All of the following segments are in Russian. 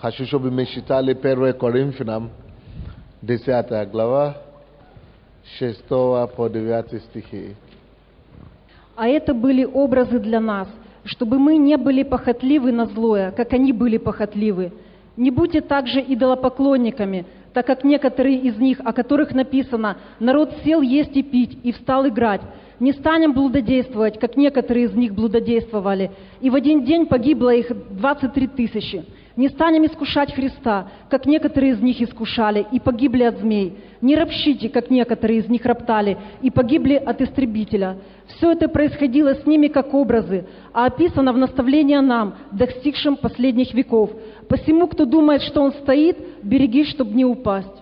Хочу, чтобы мы читали 1 Коринфянам, 10 глава, 6 по 9 стихи. А это были образы для нас, чтобы мы не были похотливы на злое, как они были похотливы. Не будьте также идолопоклонниками, так как некоторые из них, о которых написано: «Народ сел есть и пить, и встал играть». Не станем блудодействовать, как некоторые из них блудодействовали, и в один день погибло их 23 тысячи. Не станем искушать Христа, как некоторые из них искушали, и погибли от змей. Не ропщите, как некоторые из них роптали, и погибли от истребителя. Все это происходило с ними как образы, а описано в наставлении нам, достигшим последних веков. Посему, кто думает, что он стоит, береги, чтобы не упасть.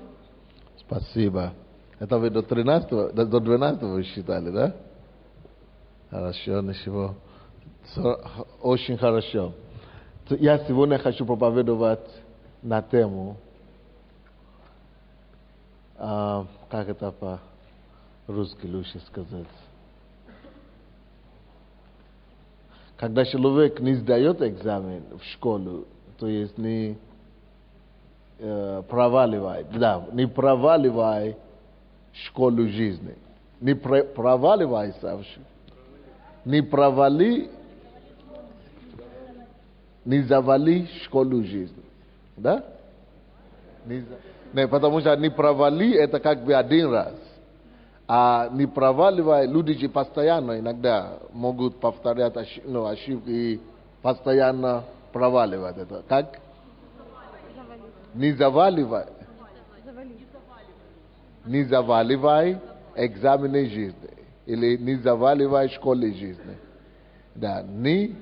Спасибо. Это вы до 12 вы считали, да? Хорошо, ничего. Очень хорошо. Я сегодня хочу проповедовать на тему, как это по-русски лучше сказать. Когда человек не сдает экзамен в школу, то есть не проваливает, не проваливай школу жизни. Не проваливай совсем. Не провали, не завали школу жизни. Да? Не, потому что не провали это как бы один раз. А не проваливай, люди же постоянно иногда могут повторять ошибки и постоянно проваливать это. Как? Не заваливай. Не заваливай экзамены жизни. Или не заваливай школы жизни. Да, не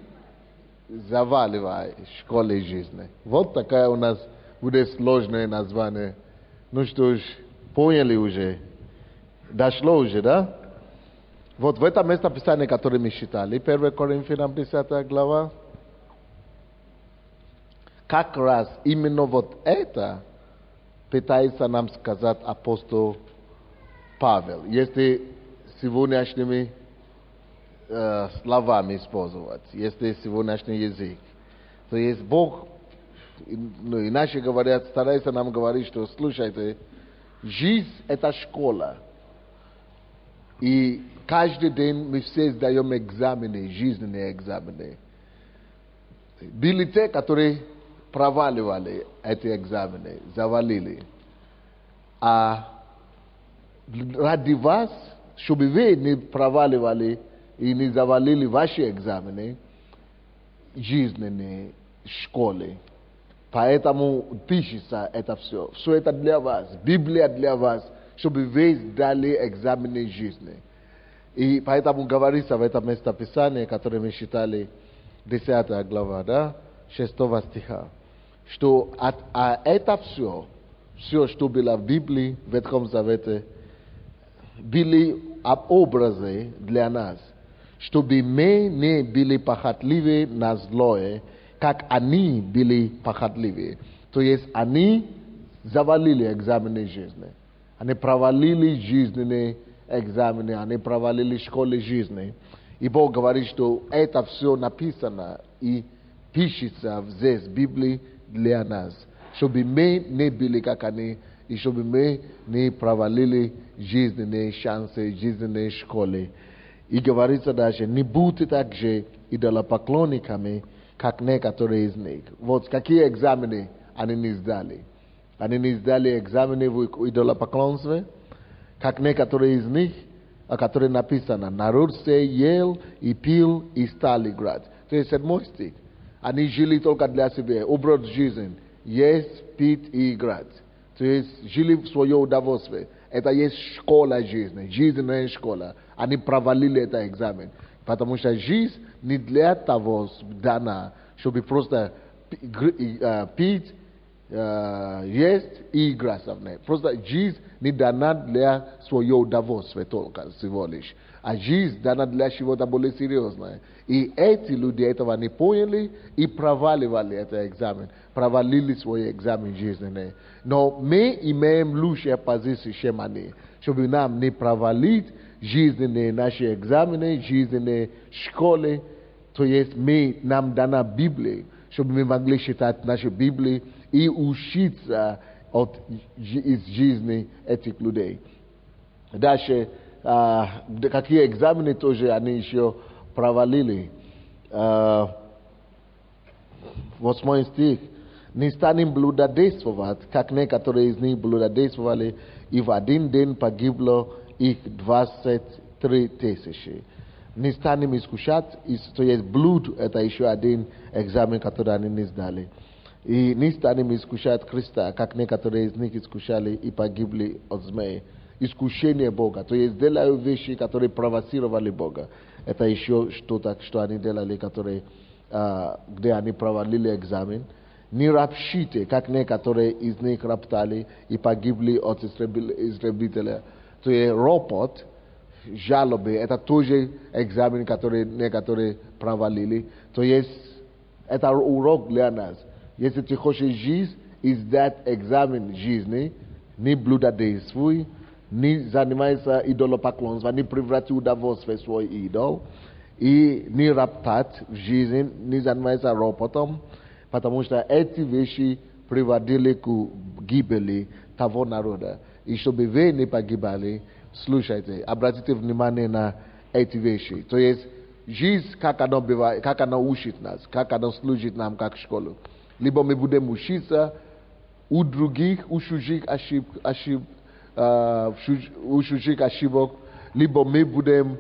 заваливай школы жизни. Вот такая у нас будет сложное название. Ну что ж, поняли уже? Дошло уже, да? Вот в этом местописании, которое мы читали, 1 Коринфянам 10 глава, как раз именно вот это пытается нам сказать апостол Павел. Если сегодняшними словами использовать, если сегодняшний язык, то есть Бог, иначе говорят, старается нам говорить, что слушайте, жизнь это школа. И каждый день мы все сдаем экзамены, жизненные экзамены. Были те, которые проваливали эти экзамены, завалили. А ради вас, чтобы вы не проваливали и не завалили ваши экзамены, жизненные школы. Поэтому пишется это все. Все это для вас. Библия для вас, чтобы вы сдали экзамены жизни. И поэтому говорится в этом местописании, которое мы читали, 10 глава, да, 6 стиха, что это все, что было в Библии, в Ветхом Завете, были образы для нас, чтобы мы не были похотливы на злое, как они были похотливы. То есть они завалили экзамены жизни. Они провалили жизненные экзамены, они провалили школы жизни. И Бог говорит, что это все написано и пишется здесь в Библии для нас. Чтобы мы не были как они, и чтобы мы не провалили жизненные шансы, жизненные школы. И говорится даже, не будьте также идолопоклонниками, как некоторые из них. Вот какие экзамены они не сдали. Они не сдали экзамены в идолопоклонстве, как некоторые из них, о которых написано: народ сей ел и пил и стал играть. То есть 7 стих. Они жили только для себя, образ жизни, есть, пить и играть. То есть жили в свое удовольствие. Это есть школа жизни, жизненная школа. Они провалили этот экзамен. Потому что жизнь не для того дана, чтобы просто пить, есть и играть в ней. Просто жизнь не дана для своего удовольствия только всего лишь. А жизнь дана для чего-то более серьезного. И эти люди этого не поняли и проваливали этот экзамен. Провалили свой экзамен жизненный. Но мы имеем лучшую позицию, чем они. Чтобы нам не провалить жизненные наши экзамены, жизненные школы. То есть нам дана Библия, чтобы мы могли читать наши Библии и учиться от из жизни этих людей. Дальше, какие экзамены тоже они еще провалили. 8 стих. Не станем блудодействовать, как некоторые из них блудодействовали, и в один день погибло их 23 тысячи. Не станем искушать, то есть блуд, это еще один экзамен, который они не сдали. И не станем искушать Христа, как некоторые из них искушали и погибли от змеи. Искушение Бога, то есть делают вещи, которые провоцировали Бога. Это еще что-то, что они делали, которые, где они провалили экзамен. Не ропщите, как некоторые из них роптали и погибли от истребителя. То есть ропот, жалобы, это тоже экзамен, который некоторые провалили. То есть это урок для нас. Если ты хочешь жить и сдать экзамен жизни, не блудодействуй, не занимайся идолопоклонством, не преврати удовольствие в свой идол, и не роптать в жизни, не занимайся ропотом, потому что эти вещи приводили к гибели того народа. И чтобы вы не погибали, слушайте, обратите внимание на эти вещи. То есть жизнь, как она бывает, как она учит нас, как она служит нам как школу. Либо мы будем учиться у других, у чужих ошибок, либо мы будем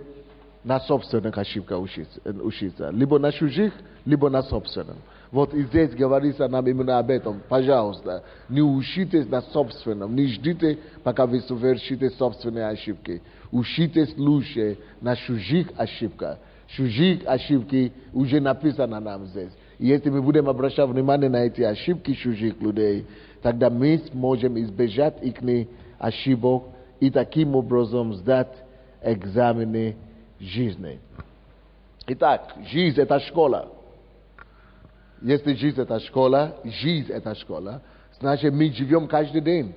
на собственных ошибках учиться. Либо на чужих, либо на собственном. Вот и здесь говорится нам именно об этом. Пожалуйста, не учитесь на собственном, не ждите, пока вы совершите собственные ошибки. Учитесь лучше на чужих ошибках. Чужих ошибки уже написано нам здесь. И если мы будем обращать внимание на эти ошибки чужих людей, тогда мы сможем избежать их ошибок и таким образом сдать экзамены жизни. Итак, жизнь – это школа. Если жизнь – это школа, значит мы живем каждый день.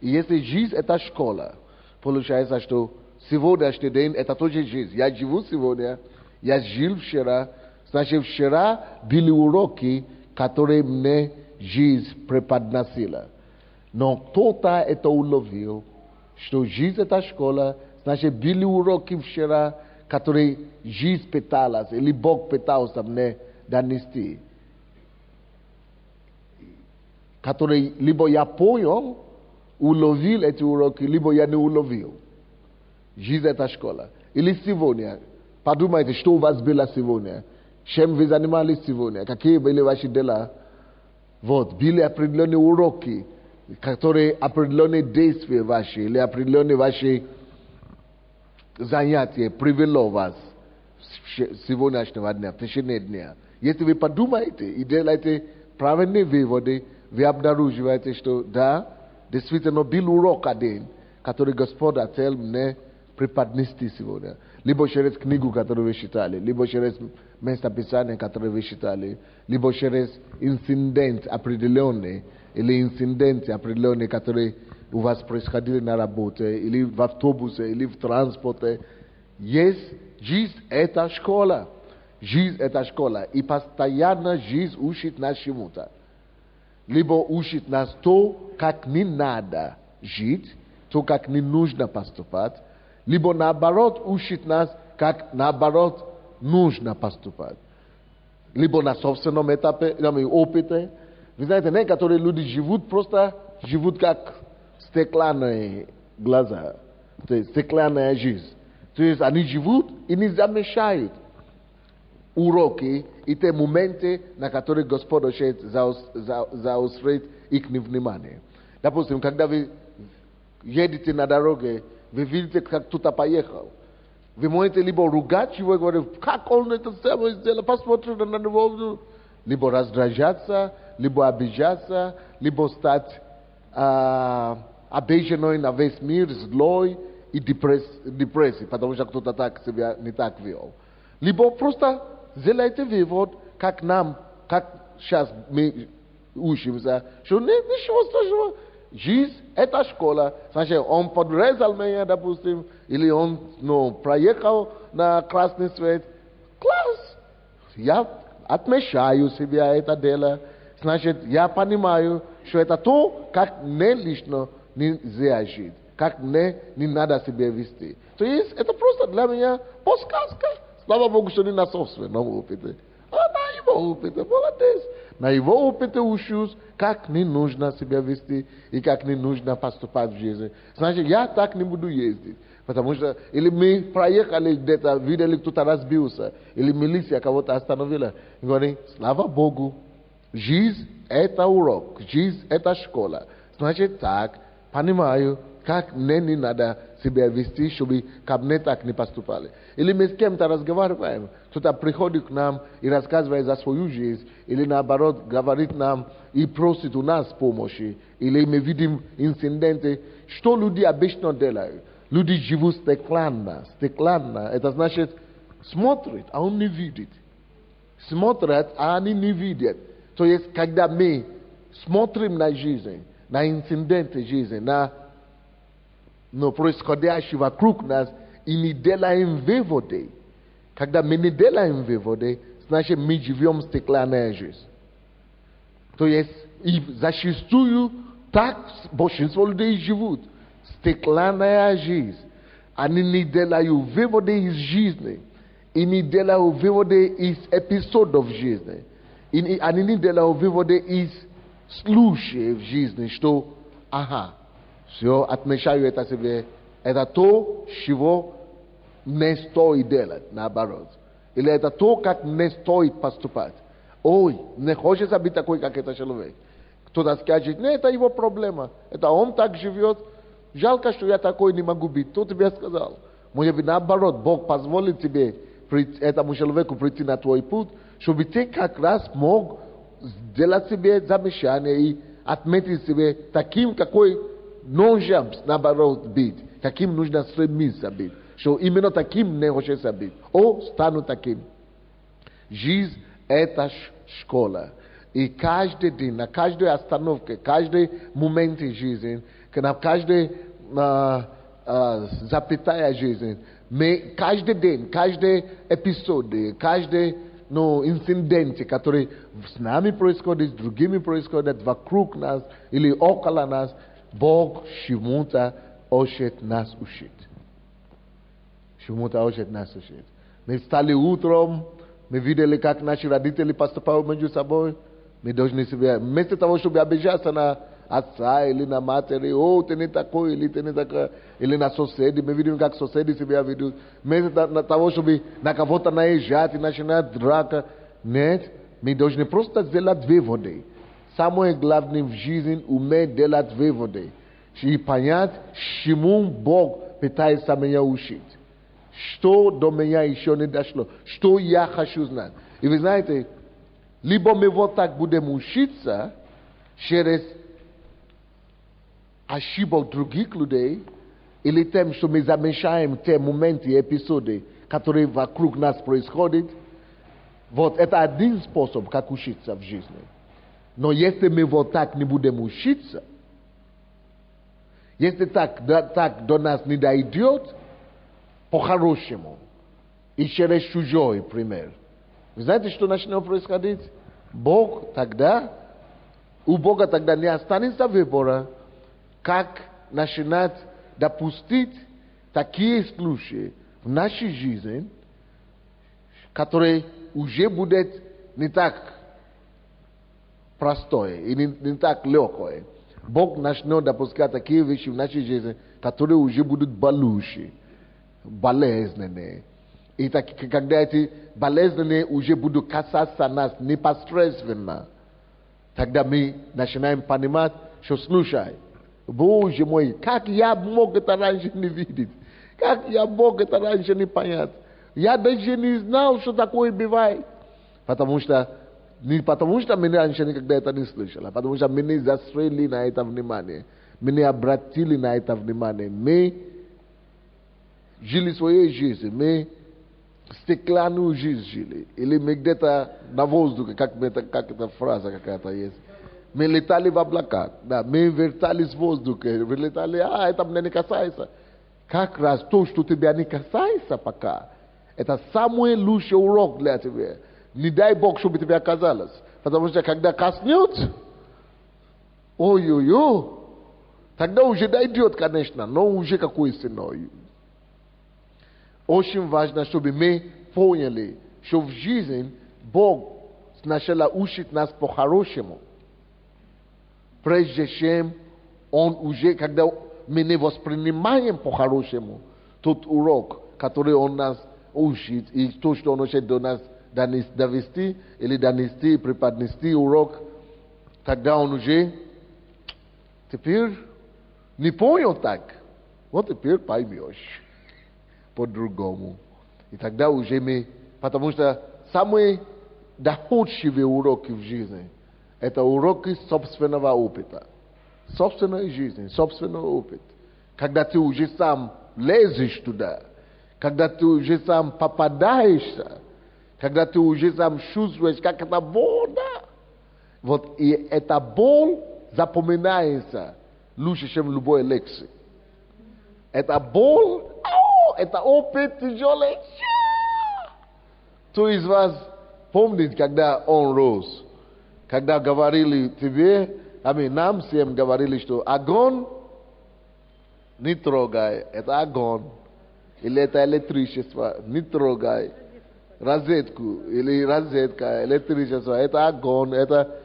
И если жизнь – это школа, получается, что сегодняшний день – это тоже жизнь. Я живу сегодня, я жил вчера, значит вчера были уроки, которые мне жизнь преподносила. Но кто-то это уловил, что жизнь – это школа, значит были уроки вчера, которые жизнь пыталась, или Бог пытался мне донести. Который либо я понял, уловил эти уроки, либо я не уловил. Жизнь – это школа. Или сегодня, подумайте, что у вас было сегодня, чем вы занимались сегодня, какие были ваши дела. Вот, были определенные уроки, которые определенные действия ваши, или определенные ваши занятия привело вас сегодняшнего дня, в течение дня. Если вы подумаете и делаете правильные выводы, вы обнаруживаете, что да, действительно был урок один, который Господь хотел мне преподнести сегодня. Либо через книгу, которую вы читали, либо через местописание, которое вы читали, либо через инцидент определенный, или инциденты определенные, которые у вас происходили на работе, или в автобусе, или в транспорте. Есть жизнь – это школа. Жизнь – это школа. И постоянно жизнь учит нас чему-то. Либо учит нас то, как не надо жить, то, как не нужно поступать, либо наоборот учит нас, как наоборот нужно поступать. Либо на собственном этапе, опыте. Вы знаете, некоторые люди живут как стеклянные глаза, то есть стеклянная жизнь. То есть они живут и не замечают уроки и те моменты, на которые Господь хочет заострить их внимание. Допустим, когда вы едете на дороге, вы видите, как кто-то поехал. Вы можете либо ругать его и говорить, как он это самое сделал, посмотри на него, либо раздражаться, либо обижаться, либо стать обиженной на весь мир, злой и депрессией, потому что кто-то так себя не так вел. Либо просто сделайте вывод, как сейчас мы учимся, что ничего страшного. Жизнь – это школа. Значит, он подрезал меня, допустим, или он проехал на красный свет. Класс! Я отмечаю себя это дело, значит, я понимаю, что это то, как мне лично нельзя жить, как мне не надо себя вести. То есть это просто для меня подсказка. Слава Богу, что не на собственном опыте, а на его опыте. Молодец. На его опыте учусь, как не нужно себя вести и как не нужно поступать в жизни. Значит, я так не буду ездить. Потому что, или мы проехали где-то, видели, кто-то разбился, или милиция кого-то остановила. И говорим, слава Богу, жизнь – это урок, жизнь – это школа. Значит, так, понимаю, как мне не надо себя вести, чтобы ко мне так не поступали. Или мы с кем-то разговариваем, кто-то приходит к нам и рассказывает за свою жизнь, или наоборот говорит нам и просит у нас помощи, или мы видим инциденты, что люди обычно делают. Люди живут стеклянно. Стеклянно, это значит, смотрят, а он не видит. Смотрят, а они не видят. То есть, когда мы смотрим на жизнь, на инциденты жизни, на происходящее вокруг нас, и не делаем выводы. Когда мы не делаем выводы, значит, мы живем стеклянную жизнь. То есть, и зачастую так большинство людей живут. Стеклянная жизнь. Они не делают выводы из жизни. И не делают выводы из эпизодов жизни. И они не делают выводы из случаев жизни, что, все, отмечаю это себе. Это то, чего не стоит делать, наоборот. Или это то, как не стоит поступать. Ой, не хочется быть такой, как этот человек. Кто-то скажет, нет, это его проблема. Это он так живет. Жалко, что я такой не могу быть. Кто тебе сказал? Может быть, наоборот, Бог позволит тебе, этому человеку прийти на твой путь, чтобы ты как раз мог сделать себе замечание и отметить себе таким, какой нужно, наоборот, быть. Каким нужно стремиться быть. Что именно таким не хочется быть. Стану таким. Жизнь – это школа. И каждый день, на каждой остановке, каждый момент жизни, на каждой запятая жизни, мы каждый день, каждый эпизод, каждый инцидент, который с нами происходит, с другими происходит, вокруг нас или около нас, Бог чему-то хочет нас учить. Чему-то хочет нас учить. Мы встали утром, мы видели, как наши родители поступают между собой. Мы должны себе, вместо того, чтобы обижаться на отца или на матери, ты не такой, или ты не такой, или на соседей, мы видим, как соседи себя ведут. Вместо того, чтобы на кого-то наезжать и начинать драка. Нет, мы должны просто сделать выводы. Самое главное в жизни – уметь делать выводы. И понять, чему Бог пытается меня учить. Что до меня еще не дошло. Что я хочу знать. И вы знаете, либо мы вот так будем учиться через ошибок других людей, или тем, что мы замечаем те моменты и эпизоды, которые вокруг нас происходят. Вот это один способ, как учиться в жизни. Но если мы вот так не будем учиться, если так до нас не дойдет, по-хорошему, и через чужой пример, вы знаете, что начнет происходить? У Бога тогда не останется выбора, как начинать допустить такие случаи в нашей жизни, которые уже будут не так простое и не так легкое. Бог начнет допускать такие вещи в нашей жизни, которые уже будут болезненные. И так, когда эти болезненные уже будут касаться нас непосредственно, тогда мы начинаем понимать, что слушай, Боже мой, как я мог это раньше не видеть? Как я мог это раньше не понять? Я даже не знал, что такое бывает. Не потому что мы раньше никогда это не слышали, а потому что мы не заострили на это внимание. Мы не обратили на это внимание. Мы жили своей жизнью, мы стеклянную жизнь жили. Или мы где-то на воздухе, как эта фраза какая-то есть. Мы летали в облаках, да, мы вертались в воздухе, мы летали, это меня не касается. Как раз то, что тебя не касается пока, это самый лучший урок для тебя. не дай Бог, чтобы тебе оказалось. Потому что когда коснется, ой-ой-ой, тогда уже дойдет, конечно, но уже какой ценой. Очень важно, чтобы мы поняли, что в жизни Бог сначала учит нас по-хорошему, прежде чем Он уже, когда мы не воспринимаем по-хорошему тот урок, который Он нас учит, и то, что Он хочет до нас довести или донести, преподнести урок, тогда Он уже теперь не понял так. Вот теперь поймешь по-другому. И тогда уже мы, потому что самые доходчивые уроки в жизни – это уроки собственного опыта. Собственной жизни, собственного опыта. Когда ты уже сам лезешь туда, когда ты уже сам попадаешься, когда ты уже сам чувствуешь, как это больно. Вот и эта боль запоминается лучше, чем любой лекции. Это боль, это опыт тяжелый. Кто из вас помнит, когда он рос? Когда говорили тебе, нам всем говорили, что огонь не трогай, это огонь. Или это электричество, не трогай. Розетку, или розетка, электричество, это огонь, это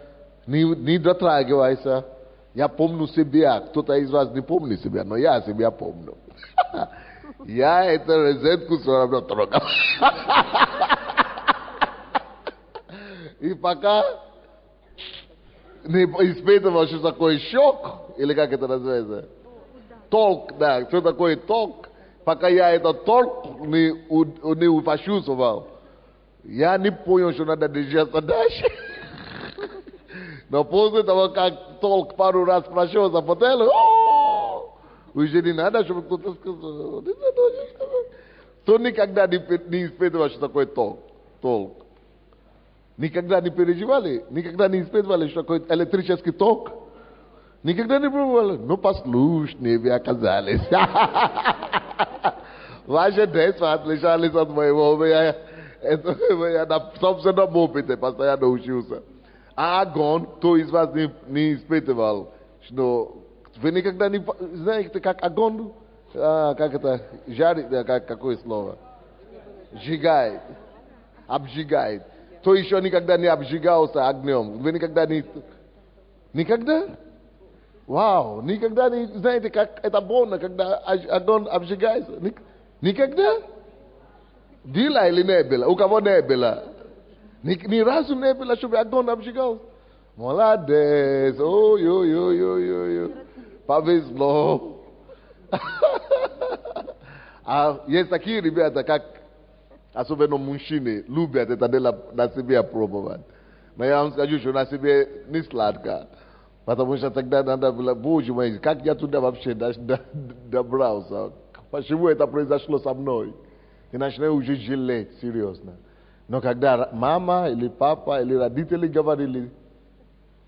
не дотрагивайся. Я помню себя, кто-то из вас не помнит себя, но я себя помню. Я эту розетку все равно трогал. И пока не испытывал, что такое шок, или как это называется? Толк, да, что такое толк. Пока я этот толк не почувствовал, я не понял, что надо движаться дальше. Но после того, как толк пару раз прошелся по телу, уже не надо, чтобы кто-то сказал. Кто никогда не испытывал, что такое толк? Никогда не переживали? Никогда не испытывали, что такое электрический ток? Никогда не пробовали? Ну, послушные вы оказались. Ваши детства отличались от моего. Я на собственном опыте постоянно учился. А огонь, кто из вас не испытывал, что вы никогда не знаете, как огонь, как это, жарит, какое слово? Сжигает, обжигает. Кто еще никогда не обжигался огнем? Вы никогда не... Никогда? Вау, никогда не знаете, как это больно, когда огонь обжигается? Никогда? Было или не было? У кого не было? Ни разу не было, чтобы огонь обжигался? Молодец, ой-ой-ой-ой-ой. Повезло. А есть такие ребята, как особенно мужчины, любят это на себе пробовать. Но я вам скажу, что на себе не сладко. Потому что тогда надо было, боже мой, как я туда вообще добрался? Почему это произошло со мной? И начинаю уже жалеть, серьезно. Но когда мама или папа или родители говорили,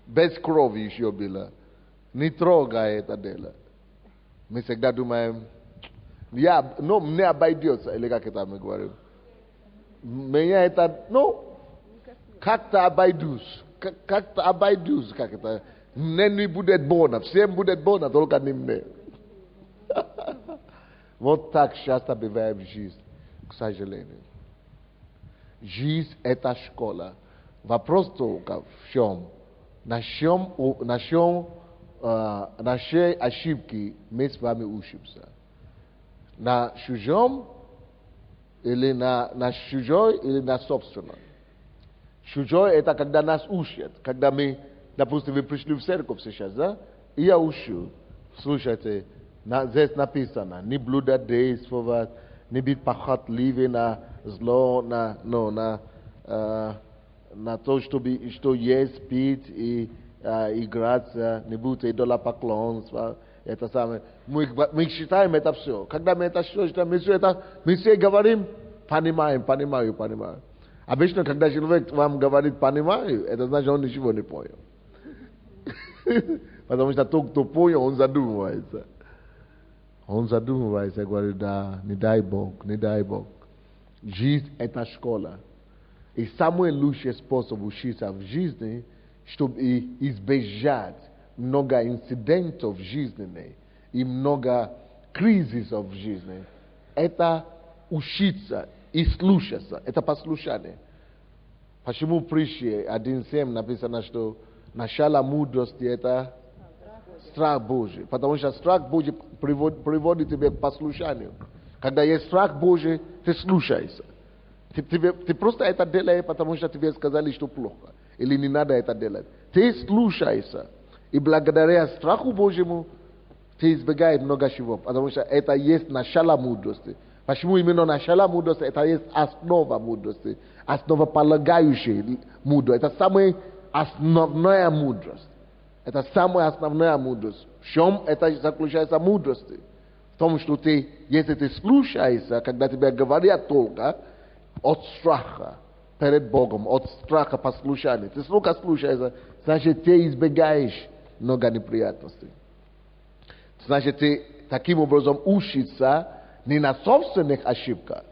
без крови еще было, не трогай это дело. Мы всегда думаем, мне обойдется, или как это мы говорим. Меня это, как-то обойдусь, как это. Мне не будет больно, всем будет больно, только не мне. Вот так часто бывает в жизни, к сожалению. Жизнь – это школа. Вопрос только в чем? На чьей ошибки мы с вами учимся? На чужом или на чужой или на собственном? Чужой – это когда нас учат, когда мы, допустим, вы пришли в церковь сейчас, да? И я учу. Слушайте, здесь написано, не блудать действовать, не быть похотливым на зло, на то, что есть, пить и играться, не будь идолопоклонства. Это самое. Мы считаем это все. Когда мы это все считаем, мы все говорим, понимаю. Обычно, когда человек вам говорит «понимаю», это значит, он ничего не понял. Потому что тот, кто понял, он задумывается. Он задумывается и говорит, да, не дай Бог. Жизнь – это школа. И самое лучший способ учиться в жизни, чтобы избежать много инцидентов в жизни и много кризисов в жизни, это учиться и слушаться. Это послушание. Почему в притче 1.7 написано, что начало мудрости это страх Божий? Потому что страх Божий приводит тебя к послушанию. Когда есть страх Божий, ты слушаешься. Ты просто это делаешь, потому что тебе сказали, что плохо. Или не надо это делать. Ты слушаешься. И благодаря страху Божьему ты избегаешь много чего. Потому что это есть начало мудрости. Почему именно начало мудрости? Это есть основа мудрости. Основополагающая мудрость. Это самая основная мудрость. Это самая основная мудрость. В чем это заключается мудрость? В том, что ты, если ты слушаешься, когда тебе говорят только от страха перед Богом, от страха послушания. Ты только слушаешься, значит, ты избегаешь много неприятностей. Значит, ты таким образом учишься не на собственных ошибках,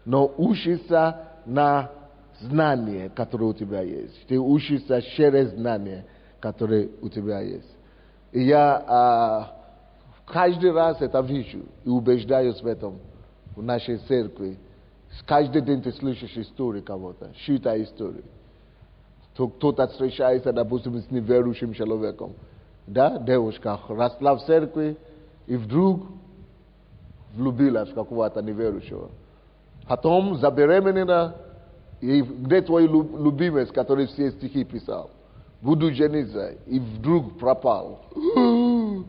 но учишься на знание, которое у тебя есть. Ты учишься через знание, которое у тебя есть. И я каждый раз это вижу и убеждаюсь в этом в нашей церкви. Каждый день ты слышишь историю кого-то, чью-то историю. Кто-то встречается, допустим, с неверующим человеком. Да, девушка росла в церкви и вдруг влюбилась в какого-то неверующего. Потом забеременела, и где твой любимец, который все стихи писал? Буду жениться, и вдруг пропал.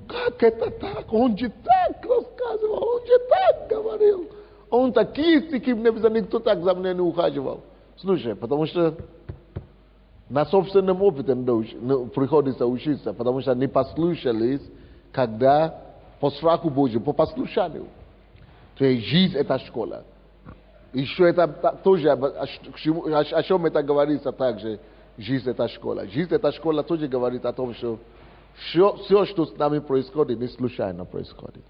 Как это так? Он же так рассказывал, он же так говорил. Он такие стихи мне писал, никто так за мной не ухаживал. Слушай, потому что на собственном опыте приходится учиться, потому что не послушались, когда по страху Божьему, по послушанию. То есть жизнь это школа. Еще это тоже, о чем это говорится также, жизнь это школа. Жизнь это школа тоже говорит о том, что все, что с нами происходит, не случайно происходит.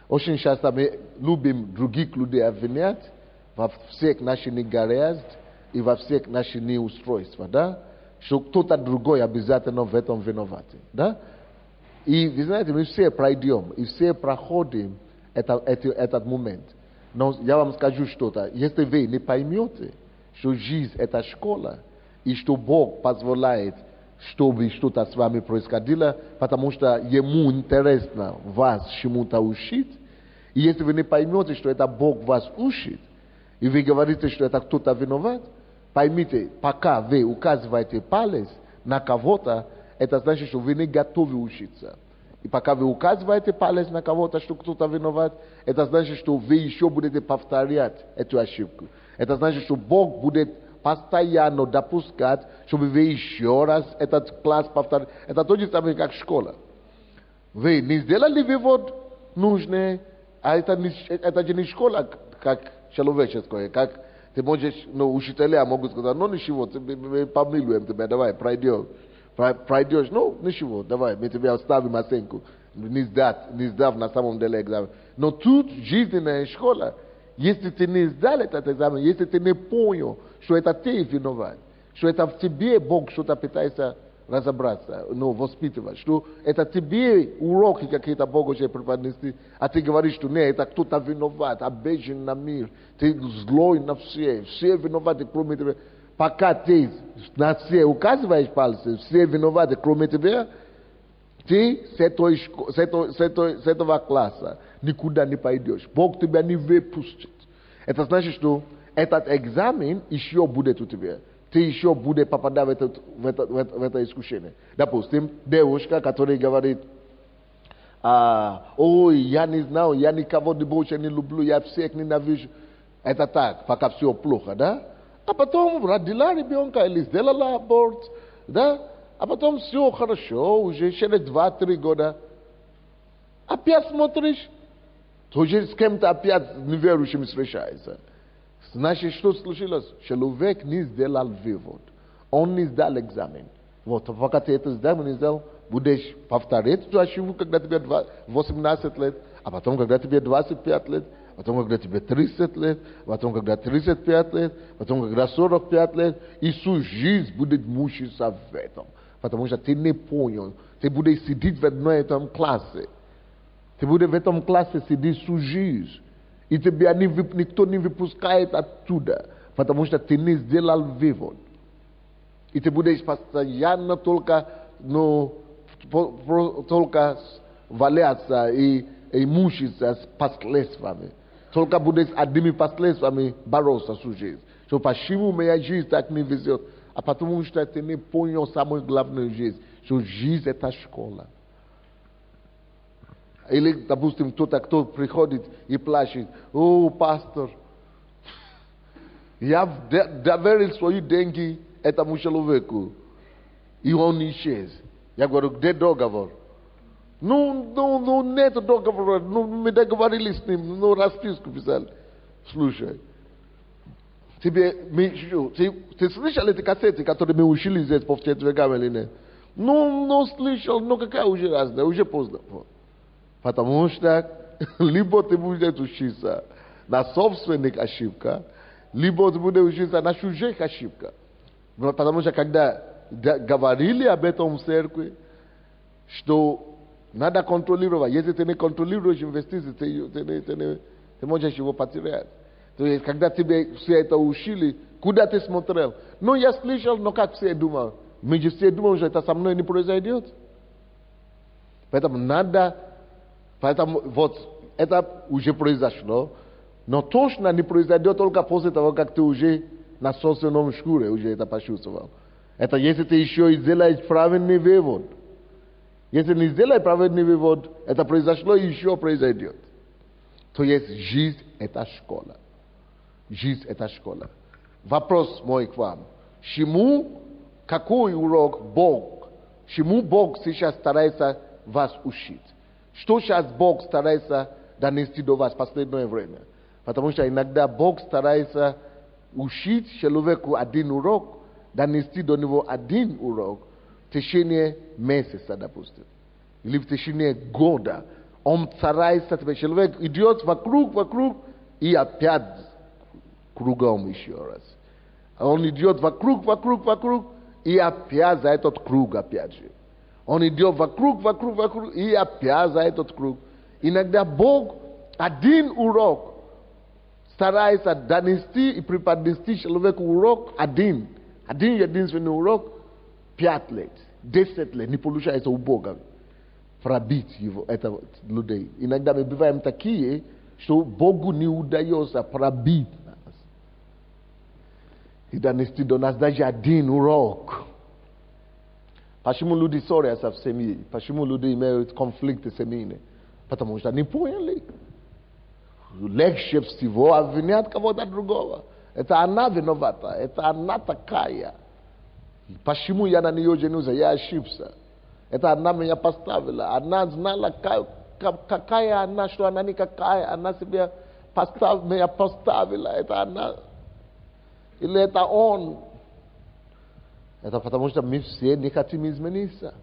Очень часто мы любим других людей обвинять во всех наших негодованиях и во всех наших неустройствах, да? Что кто-то другой обязательно в этом виноват, да? И вы знаете, мы все пройдем, и все проходим этот момент. Но я вам скажу что-то. Если вы не поймете, что жизнь это школа, и что Бог позволяет, чтобы что-то с вами происходило, потому что Ему интересно вас чему-то учить. И если вы не поймете, что это Бог вас учит, и вы говорите, что это кто-то виноват, поймите, пока вы указываете палец на кого-то, это значит, что вы не готовы учиться. И пока вы указываете палец на кого-то, что кто-то виноват, это значит, что вы еще будете повторять эту ошибку. Это значит, что Бог будет постоянно допускать, чтобы вы еще раз этот класс повторили. Это то же самое, как школа. Вы не сделали вывод нужный, а это же не школа, как человеческая, как ты можешь, учителя могут сказать, ничего, мы помилуем тебя, давай, пройдешь, ничего, давай, мы тебе оставим оценку, не сдав на самом деле экзамен. Но тут жизненная школа. Если ты не сдал этот экзамен, если ты не понял, что это ты виноват, что это в тебе Бог что-то пытается разобраться, воспитывать, что это тебе уроки какие-то Бог уже преподнести, а ты говоришь, что нет, это кто-то виноват, обижен на мир, ты злой на все виноваты, кроме тебя. Пока ты на все указываешь пальцы, все виноваты, кроме тебя, ты с этого класса никуда не пойдешь. Бог тебя не выпустит. Это значит, что этот экзамен еще будет у тебя. Ты еще будешь попадать в это искушение. Допустим, девушка, которая говорит, ой, я не знаю, я никого больше не люблю, я всех ненавижу. Это так, пока все плохо, да? А потом родила ребенка или сделала аборт, да? А потом все хорошо, уже через 2-3 года. Опять смотришь, тоже с кем-то опять неверующим встречается. Значит, что случилось? Человек не сделал вывод. Он не сдал экзамен. Вот, пока ты этот экзамен не сдал, будешь повторять эту ошибку, когда тебе 18 лет, а потом, когда тебе 25 лет, потом когда тебе 30 лет, потом когда 35 лет, потом когда 45 лет, и всю жизнь будет мучиться в этом. Потому что ты не понял, ты будешь сидеть в одном этом классе. Ты будешь в этом классе сидеть всю жизнь. И тебя никто не выпускает оттуда, потому что ты не сделал вывод. И ты будешь постоянно только валяться и мучиться с последствиями. Только будешь одними последствиями бороться всю жизнь. Что почему моя жизнь так не везет? А потому что ты не понял самую главную жизнь. Что жизнь это школа. Или, допустим, кто приходит и плачет: о, пастор, я доверил свои деньги этому человеку, и он исчез. Я говорю: где договор? Нет договора, мы договорились с ним, расписку писали. Слушай, ты слышал эти кассеты, которые мы учили здесь по четвергам или нет? Слышал, какая уже разница, уже поздно. Потому что либо ты будешь учиться на собственных ошибках, либо ты будешь учиться на чужих ошибках. Потому что когда говорили об этом в церкви, что надо контролировать. Если ты не контролируешь инвестиции, ты можешь его потерять. То есть, когда тебе все это учили, куда ты смотрел? Я слышал, но как все думают? Мы же все думаем, что это со мной не произойдет. Поэтому вот это уже произошло, но точно не произойдет только после того, как ты уже на собственном шкуре уже это почувствовал. Это если ты еще и сделаешь правильный вывод. Если не сделаешь правильный вывод, это произошло и еще произойдет. То есть жизнь это школа. Жизнь это школа. Вопрос мой к вам. Какой урок чему Бог сейчас старается вас учить? Что сейчас Бог старается донести до вас в последнее время? Потому что иногда Бог старается учить человеку один урок, донести до него один урок в течение месяца, допустим. Или в течение года. Он старается, человек идет вокруг, и опять кругом еще раз. Он идет вокруг, и опять за этот круг опять же. Он идет вокруг, и опять за этот круг. Иногда Бог один урок старается донести и преподнести человеку урок один единственный урок 5 лет, 10 лет не получается у Бога пробить его, это людей. Иногда мы бываем такие, что Богу не удается пробить нас и донести до нас даже один урок. Почему люди ссорятся в семье? Почему люди имеют конфликты семейные? Потому что не поняли. Легче всего обвинять кого-то другого. Это она виновата, это она такая. Почему я на нее женился? Я ошибся. Это она меня поставила. Она знала, какая она, что она никакая. Она себя меня поставила. Это она. Или это он. Это потому что мы все не хотим измениться.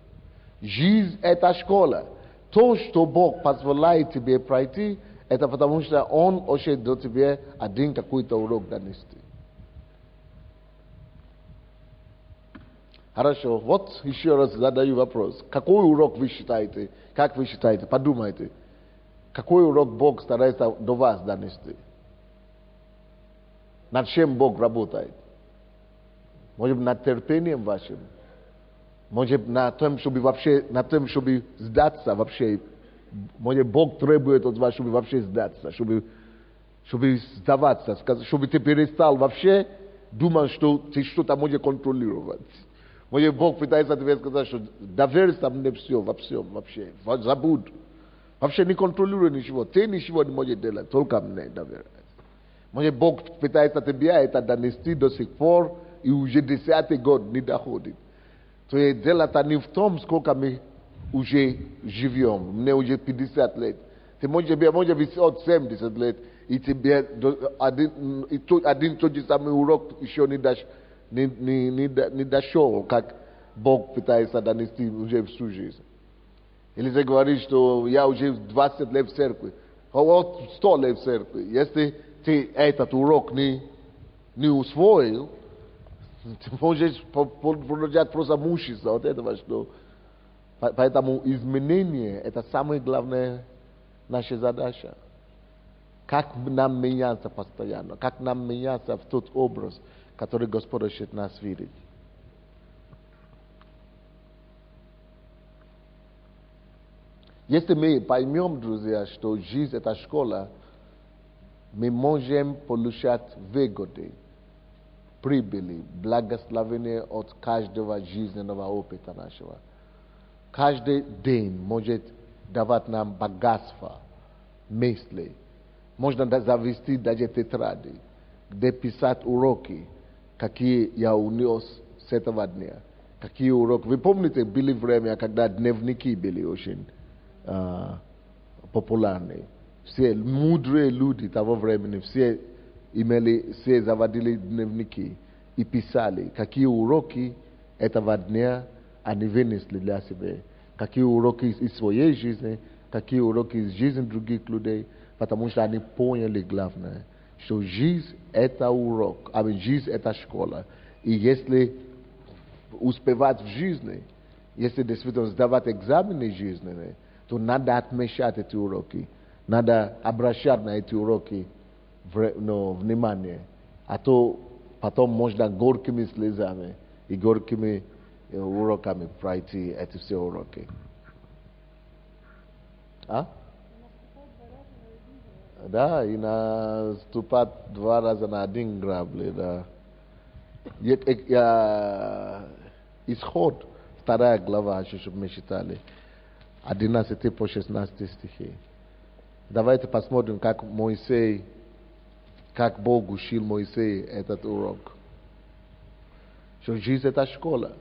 Жизнь – это школа. То, что Бог позволяет тебе пройти, это потому что Он хочет до тебя один какой-то урок донести. Хорошо, вот еще раз задаю вопрос. Какой урок вы считаете? Как вы считаете? Подумайте. Какой урок Бог старается до вас донести? Над чем Бог работает? Может быть, над терпением вашим? Может, над тем, чтобы сдаться вообще? Может, Бог требует от вас, чтобы вообще сдаться, чтобы сдаваться, чтобы ты перестал вообще думать, что ты что-то можешь контролировать. Может, Бог пытается тебе сказать, что доверься мне все, во всем вообще, забудь. Вообще не контролируй ничего, ты ничего не можешь делать, только мне доверяй. Может, Бог пытается тебя это донести до сих пор, и уже 10-й год не доходит. То есть дело-то не в том, сколько мы уже живем. Мне уже 50 лет. Ты может быть от 70 лет, и тебе один тот же самый урок еще не дошел, как Бог пытается донести уже всю жизнь. Или ты говоришь, что я уже 20 лет в церкви. Вот 100 лет в церкви. Если ты этот урок не усвоил, ты можешь продолжать просто мучиться от этого, что... Поэтому изменение – это самая главная наша задача. Как нам меняться постоянно, как нам меняться в тот образ, который Господь хочет нас видеть. Если мы поймем, друзья, что жизнь – это школа, мы можем получать выгоды, прибыли, благословения от каждого жизненного опыта нашего. Каждый день может давать нам богатство мыслей. Можно завести даже тетради, где писать уроки, какие я унес с этого дня. Какие уроки. Вы помните, были время, когда дневники были очень популярны. Все мудрые люди того времени, все заводили дневники и писали, какие уроки этого дня они вынесли для себя. Какие уроки из своей жизни, какие уроки из жизни других людей, потому что они поняли главное, что жизнь – это урок, жизнь – это школа. И если успевать в жизни, если действительно сдавать экзамены жизненные, то надо отмечать эти уроки, надо обращать на эти уроки внимание, а то потом можно горькими слезами и горькими уроками пройти эти все уроки. Да, и наступать 2 раза на 1 грабли, да. Исход, 2 глава, чтобы мы читали, 11 по 16 стихи. Давайте посмотрим, как Бог учил Моисея этот урок. Что жизнь – это школа.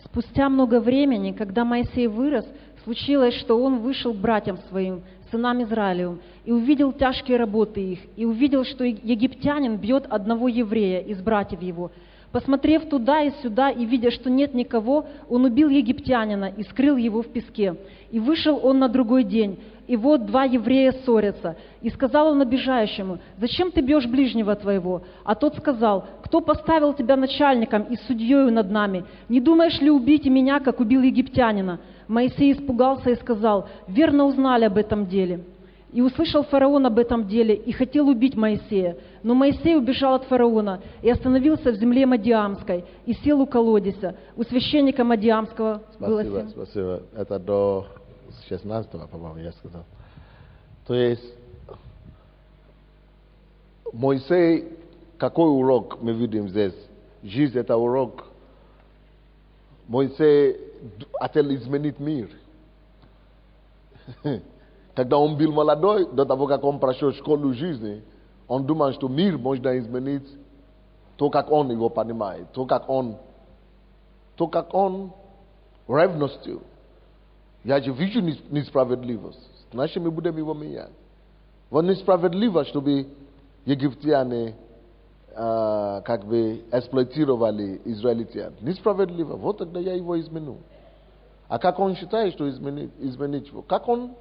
Спустя много времени, когда Моисей вырос, случилось, что он вышел к братьям своим, сынам Израилевым, и увидел тяжкие работы их, и увидел, что египтянин бьет одного еврея из братьев его. Посмотрев туда и сюда, и видя, что нет никого, он убил египтянина и скрыл его в песке. И вышел он на другой день, и вот 2 еврея ссорятся. И сказал он обижающему: «Зачем ты бьешь ближнего твоего?» А тот сказал: «Кто поставил тебя начальником и судьею над нами? Не думаешь ли убить и меня, как убил египтянина?» Моисей испугался и сказал: «Верно узнали об этом деле». И услышал фараон об этом деле, и хотел убить Моисея. Но Моисей убежал от фараона и остановился в земле Мадиамской, и сел у колодезя. У священника Мадиамского было 7. Спасибо. Это до 16-го, по-моему, я сказал. То есть, Моисей, какой урок мы видим здесь? Жизнь – это урок. Моисей хотел изменить мир. Когда он был молодой, до того, как он прошел школу жизни, он думал, что мир можно изменить то, как он его понимает, то, как он ревностью. Я же вижу несправедливость. Значит, мы будем его менять. Вот несправедливо, чтобы египтяне эксплуатировали израильтян. Несправедливо. Вот тогда я его изменю. А как он считает, что изменить его? Как он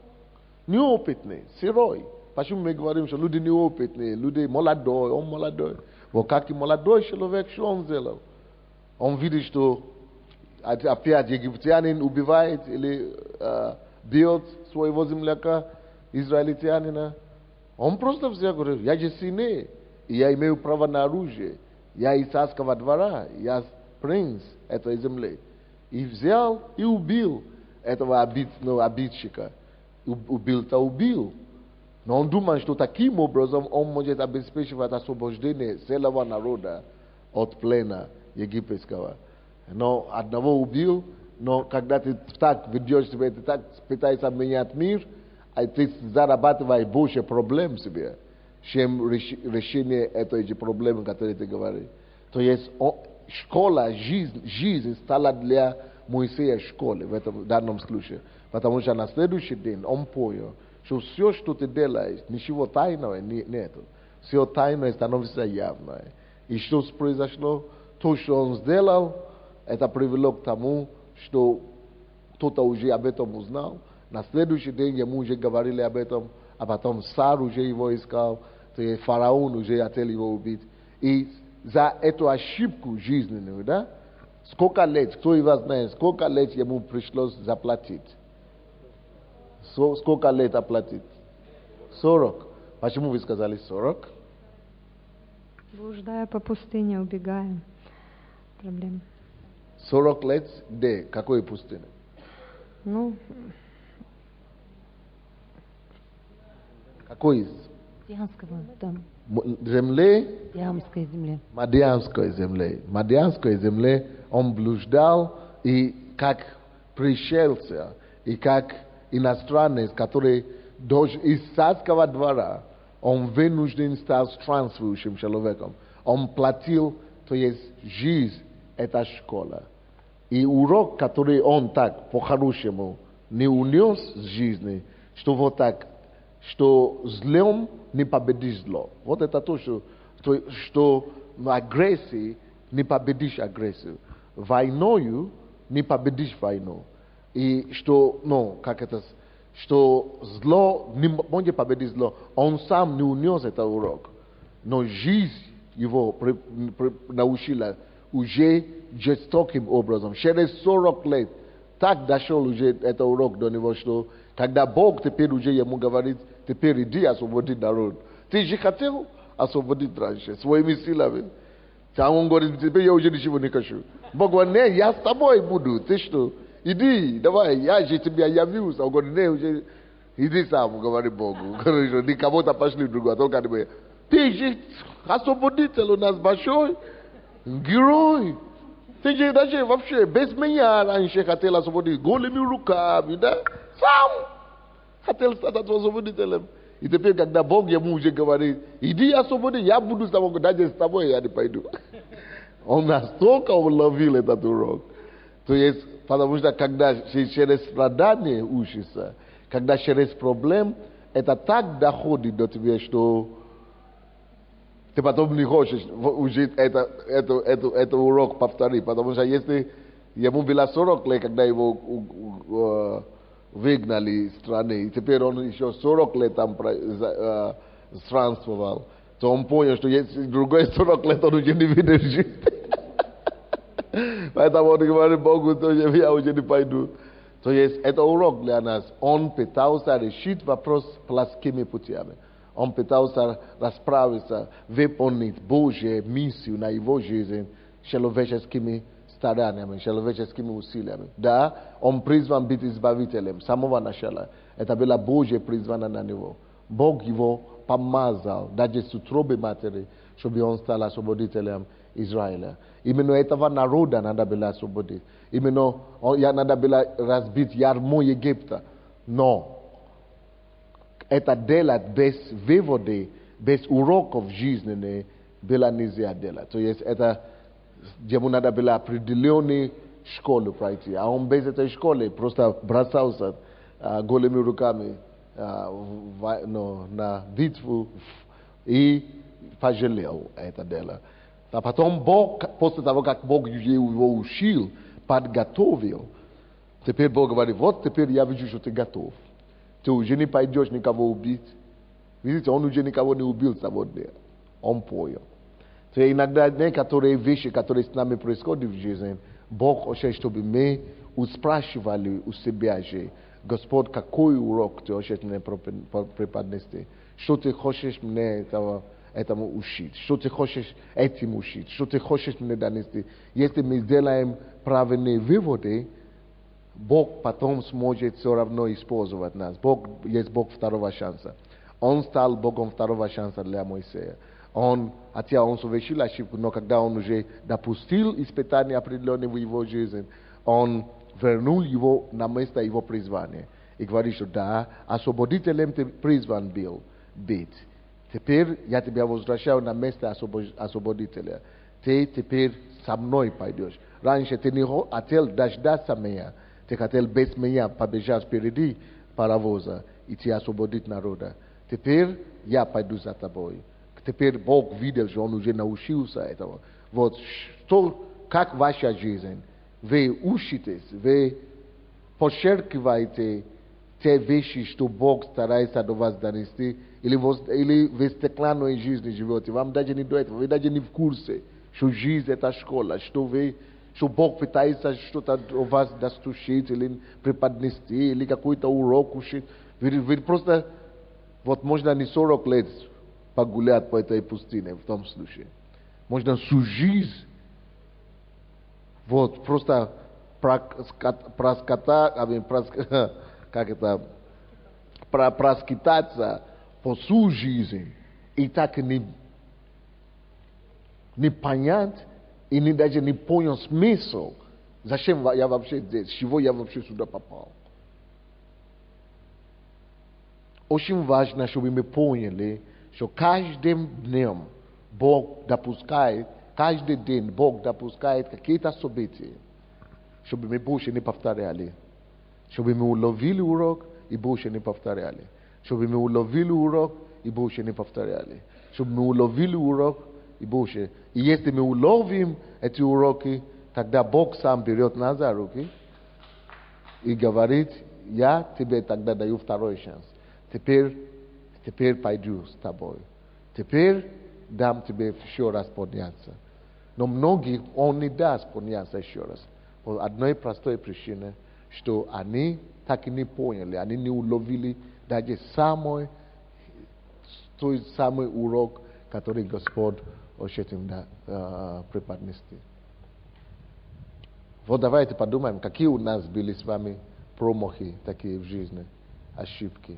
неопытный, сырой. Почему мы говорим, что люди неопытные, люди молодой, он молодой. Вот как и молодой человек, что он сделал? Он видит, что опять египтянин убивает или бьет своего земляка, израильтянина. Он просто взял, говорит: я же сильнее, и я имею право на оружие. Я из царского двора, я принц этой земли. И взял и убил этого обидчика. Убил. Но он думал, что таким образом он может обеспечивать освобождение целого народа от плена египетского. Но одного убил, но когда ты так ведешь себя, ты так пытаешься менять мир, а ты зарабатываешь больше проблем себе, чем решение этой же проблемы, которую ты говоришь. То есть школа, жизнь стала для Моисея школой в данном случае. Потому что на следующий день он понял, что все, что ты делаешь, ничего тайного нет. Все тайное становится явное. И что произошло? То, что он сделал, это привело к тому, что кто-то уже об этом узнал, На следующий день ему уже говорили об этом, а потом царь уже его искал, то есть фараон уже хотел его убить. И за эту ошибку жизненную, да, сколько лет, кто из вас знает, сколько лет ему пришлось заплатить? Сколько лет оплатить? 40. Почему вы сказали 40? Блуждая по пустыне, убегая. Проблем. 40 лет где? Какой пустыне? Ну, Какой из? Дианского, там, Земле? Диамской земле. Мадианской земле. Мадианской земле он блуждал, и как пришельца, и как иностранец, который из царского двора, он вынужден стать странствующим человеком. Он платил, то есть жизнь, это школа. И урок, который он так по-хорошему не унес с жизни, что вот так, что злом не победишь зло. Вот это то, что агрессией не победишь агрессию. Войною не победишь войну. И что, ну, как это, что зло не может победить зло. Он сам не унес этот урок. Но жизнь его научила уже жестоким образом. Через 40 лет так дошел уже этот урок до него, что когда Бог теперь уже ему говорит, теперь иди освободи народ. Ты же хотел освободить раньше своими силами. А он говорит, теперь я уже ничего не хочу. Бог говорит, нет, я с тобой буду. Ты что? Иди, давай, я же тебя явился. Он говорит, нет, уже иди сам, говорит Богу. Говорит, кого-то пошли в другую, только не мы. Ты же освободитель у нас большой. Герой. Ты же даже вообще без меня раньше хотел освободить голыми руками, да? Сам хотел стать освободителем. И теперь, когда Бог ему уже говорит, иди освободи, я буду с тобой, даже с тобой я не пойду. Он настолько уловил этот урок. То есть, потому что когда через страдания учишься, когда через проблем, это так доходит до тебя, что ты потом не хочешь уже этот урок повторить. Потому что если ему было 40 лет, когда его выгнали из страны, и теперь он еще 40 лет там странствовал, то он понял, что если другой 40 лет он уже не выдержит. Поэтому он говорит Богу, то я уже не пойду. То есть это урок для нас. Он пытался решить вопрос плоскими путями. Он пытался расправиться, выполнить Божью миссию на его жизнь человеческими стараниями, человеческими усилиями. Да, он призван быть избавителем с самого начала. Это было Божье призвание на него. Бог его помазал, даже с утробы матери, чтобы он стал освободителем Израиля. Именно этого народа надо было освободить. Именно надо было разбить ярмо Египта. Но это делать без вывода, без уроков жизни было нельзя делать. То есть это ему надо было определенную школу пройти. А он без этой школы просто бросался голыми руками на битву и пожалел это дело. А потом Бог, после того, как Бог его учил, подготовил, теперь Бог говорит, вот теперь я вижу, что ты готов. Ты уже не пойдешь никого убить. Видите, он уже никого не убил сегодня. Он понял. То есть иногда некоторые вещи, которые с нами происходят в жизни, Бог хочет, чтобы мы спрашивали у себя же, Господь, какой урок ты хочешь мне преподнести? Что ты хочешь мне этому учить? Что ты хочешь этим учить? Что ты хочешь мне донести? Если мы сделаем правильные выводы, Бог потом сможет все равно использовать нас. Бог есть Бог второго шанса. Он стал Богом второго шанса для Моисея. Хотя он совершил ошибку, но когда он уже допустил испытания определенные в его жизни, он вернул его на место его призвания. И говорит, что да, освободителем ты призван был быть. Теперь я тебя возвращаю на место освободителя. Ты теперь со мной пойдешь. Раньше ты не хотел дождаться меня. Ты хотел без меня побежать впереди паровоза и te освободить народа. Теперь я пойду за тобой. Теперь Бог видел, что он уже научился этого. Вот что, как ваша жизнь? Вы учитесь, вы подчеркиваете те вещи, что Бог старается до вас донести, или вы стеклянной жизни живете, вам даже не до этого, вы даже не в курсе, что жизнь это школа, что Бог пытается что-то у вас достучить, или преподнести, или какой-то урок учить. Вы просто, вот можно не 40 лет погулять по этой пустыне в том случае. Можно всю жизнь вот просто проскитаться по всю жизнь и так не понять и даже не понял смысл, зачем я вообще здесь, с чего я вообще сюда попал. Очень важно, чтобы мы поняли, что каждым днем Бог допускает, каждый день Бог допускает какие-то события, чтобы мы больше не повторяли. Чтобы мы уловили урок и больше не повторяли. Чтобы мы уловили урок и больше не повторяли. Чтобы мы уловили урок и больше. И если мы уловим эти уроки, тогда Бог сам берет нас за руки и говорит: я тебе тогда даю второй шанс. Теперь пойду с тобой. Теперь дам тебе еще раз подняться. Но многих Он не даст подняться еще раз. По одной простой причине, что они так и не поняли, они не уловили даже тот самый урок, который Господь хочет им преподнести. Вот давайте подумаем, какие у нас были с вами промахи такие в жизни, ошибки.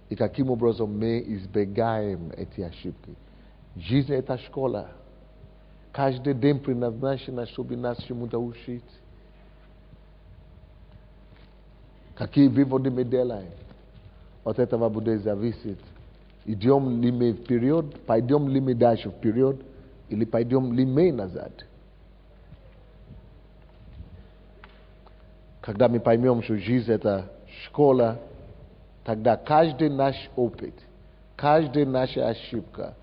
И каким образом мы избегаем эти ошибки. Жизнь – это школа. Каждый день предназначен, чтобы нас чему-то учить. Какие выводы мы делаем? От этого будет зависеть, идем ли мы вперед, пойдем ли мы дальше вперед, или пойдем ли мы назад. Когда мы поймем, что жизнь – это школа, тогда каждый наш опыт, каждая наша ошибка,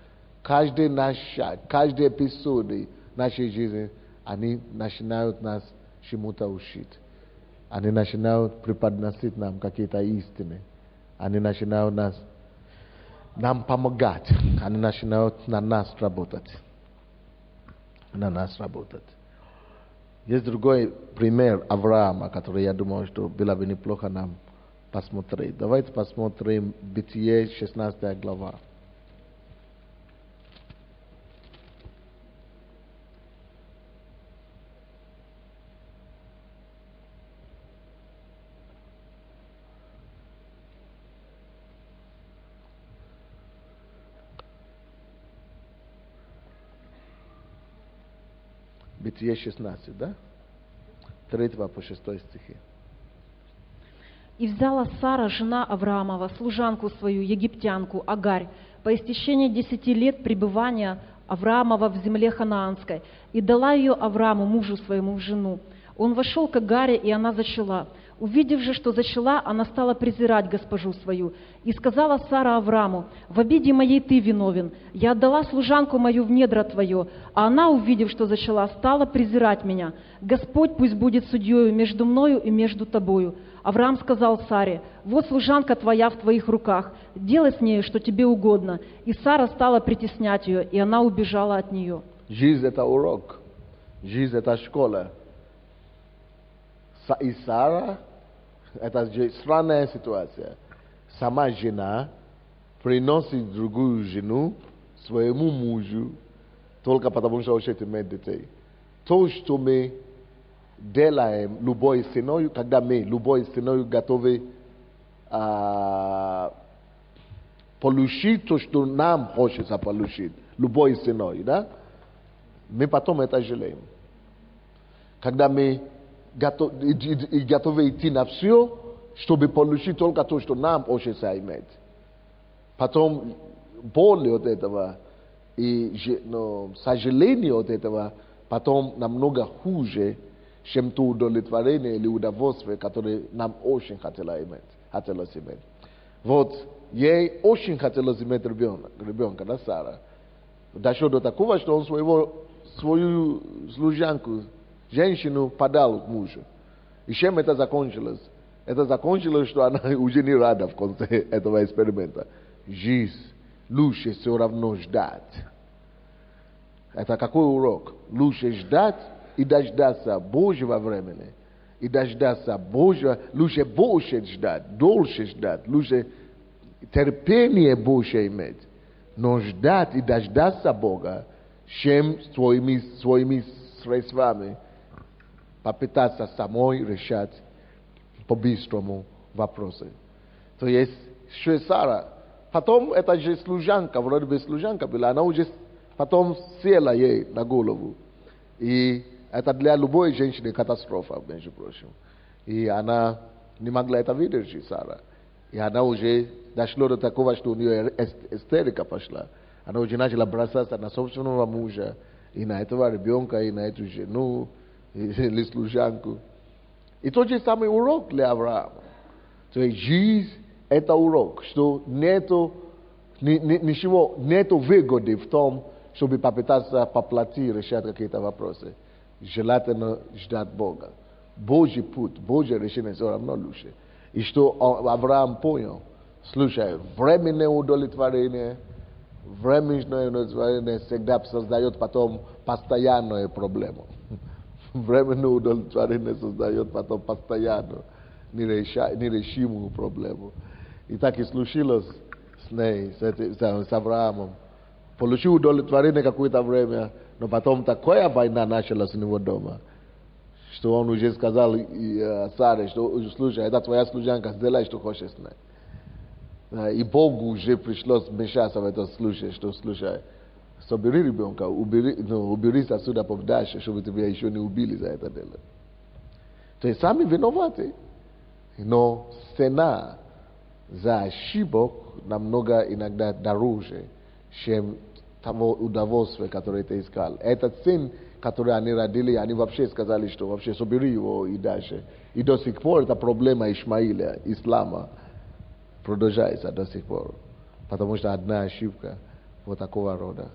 каждый наш шаг, каждый эпизод нашей жизни, они начинают нас чему-то учить. Они начинают преподносить нам какие-то истины. Они начинают нам помогать. Они начинают на нас работать. Есть другой пример Авраама, который, я думаю, что было бы неплохо нам посмотреть. Давайте посмотрим Бытие, 16 глава. Бытие 16, да? 3 по 6 стихи. «И взяла Сара, жена Авраамова, служанку свою, египтянку, Агарь, по истечении 10 лет пребывания Авраамова в земле ханаанской, и дала ее Аврааму, мужу своему, в жену. Он вошел к Агаре, и она зачала. Увидев же, что зачала, она стала презирать госпожу свою. И сказала Сара Аврааму: в обиде моей ты виновен. Я отдала служанку мою в недра твое, а она, увидев, что зачала, стала презирать меня. Господь пусть будет судьею между мною и между тобою. Авраам сказал Саре: вот служанка твоя в твоих руках, делай с нею, что тебе угодно. И Сара стала притеснять ее, и она убежала от нее». Жизнь – это урок. Жизнь – это школа. И Сара – это странная ситуация. Сама жена приносит другую жену своему мужу только потому, что хочет иметь детей. То, что мы делаем любой ценой, когда мы любой ценой готовы получить то, что нам хочется получить, любой ценой, да? Мы потом это жалеем. Когда мы готовы идти на все, чтобы получить только то, что нам хочется иметь. Потом боль от этого и сожаление от этого потом намного хуже, чем то удовлетворение или удовольствие, которое нам очень хотелось иметь. Вот, ей очень хотелось иметь ребенка, да, Сара. Дошло до такого, что он свою служанку, женщину, подал мужу. И чем это закончилось? Это закончилось, что она уже не рада в конце этого эксперимента. Жизнь лучше все равно ждать. Это какой урок? Лучше ждать и дождаться Божьего времени. И дождаться Божьего, лучше больше ждать, дольше ждать, лучше терпение больше иметь. Но ждать и дождаться Бога, чем своими средствами попытаться самой решать по-быстрому вопросы. То есть, что Сара, потом это же служанка, вроде бы служанка была, она уже потом села ей на голову. И это для любой женщины катастрофа, между прочим. И она не могла это выдержать, Сара. И она уже дошло до такого, что у нее истерика пошла. Она уже начала бросаться на собственного мужа, и на этого ребенка, и на эту жену, или служанку. И тот же самый урок для Авраама. То есть жизнь – это урок, что нету выгоды в том, чтобы попытаться поплатить, решать какие-то вопросы. Желательно ждать Бога. Божий путь, Божье решение все равно лучше. И что Авраам понял, слушай, временное удовлетворение всегда создает потом постоянную проблему. Временное удовлетворение создает потом постоянную, нерешимую проблему. И так и случилось с ней, с Авраамом. Получил удовлетворение какое-то время, но потом такая война началась у него дома, что он уже сказал Саре, что слушай, это твоя служанка, сделай, что хочешь с ней. И Богу уже пришлось вмешаться в этот случай, что слушай, собери ребенка, уберись отсюда подальше, чтобы тебя еще не убили за это дело. То есть сами виноваты, но цена за ошибок намного иногда дороже, чем того удовольствия, которое ты искал. Этот сын, который они родили, они вообще сказали, что вообще собери его и дальше. И до сих пор эта проблема Ишмаиля, ислама, продолжается до сих пор. Потому что одна ошибка вот такого рода.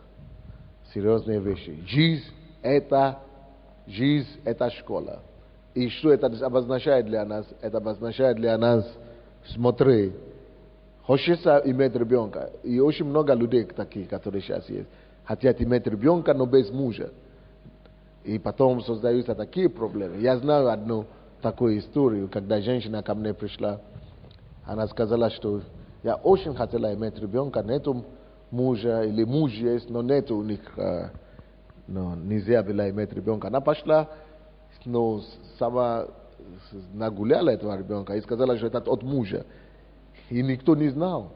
Серьезные вещи. Жизнь это школа. И что это обозначает для нас? Это обозначает для нас, смотри, хочется иметь ребенка. И очень много людей таких, которые сейчас есть. Хотят иметь ребенка, но без мужа. И потом создаются такие проблемы. Я знаю одну такую историю, когда женщина ко мне пришла. Она сказала, что я очень хотела иметь ребенка, нету мужа, или муж есть, но нету у них, но нельзя было иметь ребенка. Она пошла, но сама нагуляла этого ребенка и сказала, что это от мужа. И никто не знал.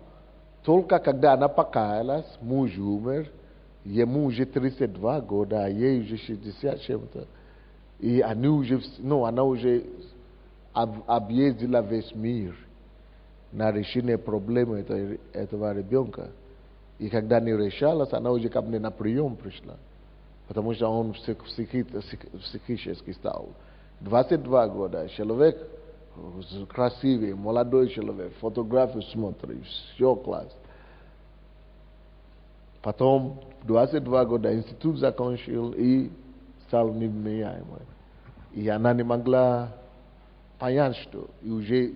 Только когда она покаялась, муж умер, ему уже 32 года, а ей уже 60 чем-то. И они уже, она уже объездила весь мир на решение проблемы этого ребенка. И когда не решалась, она уже ко мне на прием пришла. Потому что он психически стал. 22 года, человек красивый, молодой человек, фотографию смотрит, все класс. Потом 22 года институт закончил и стал невменяемый. И она не могла понять, что и уже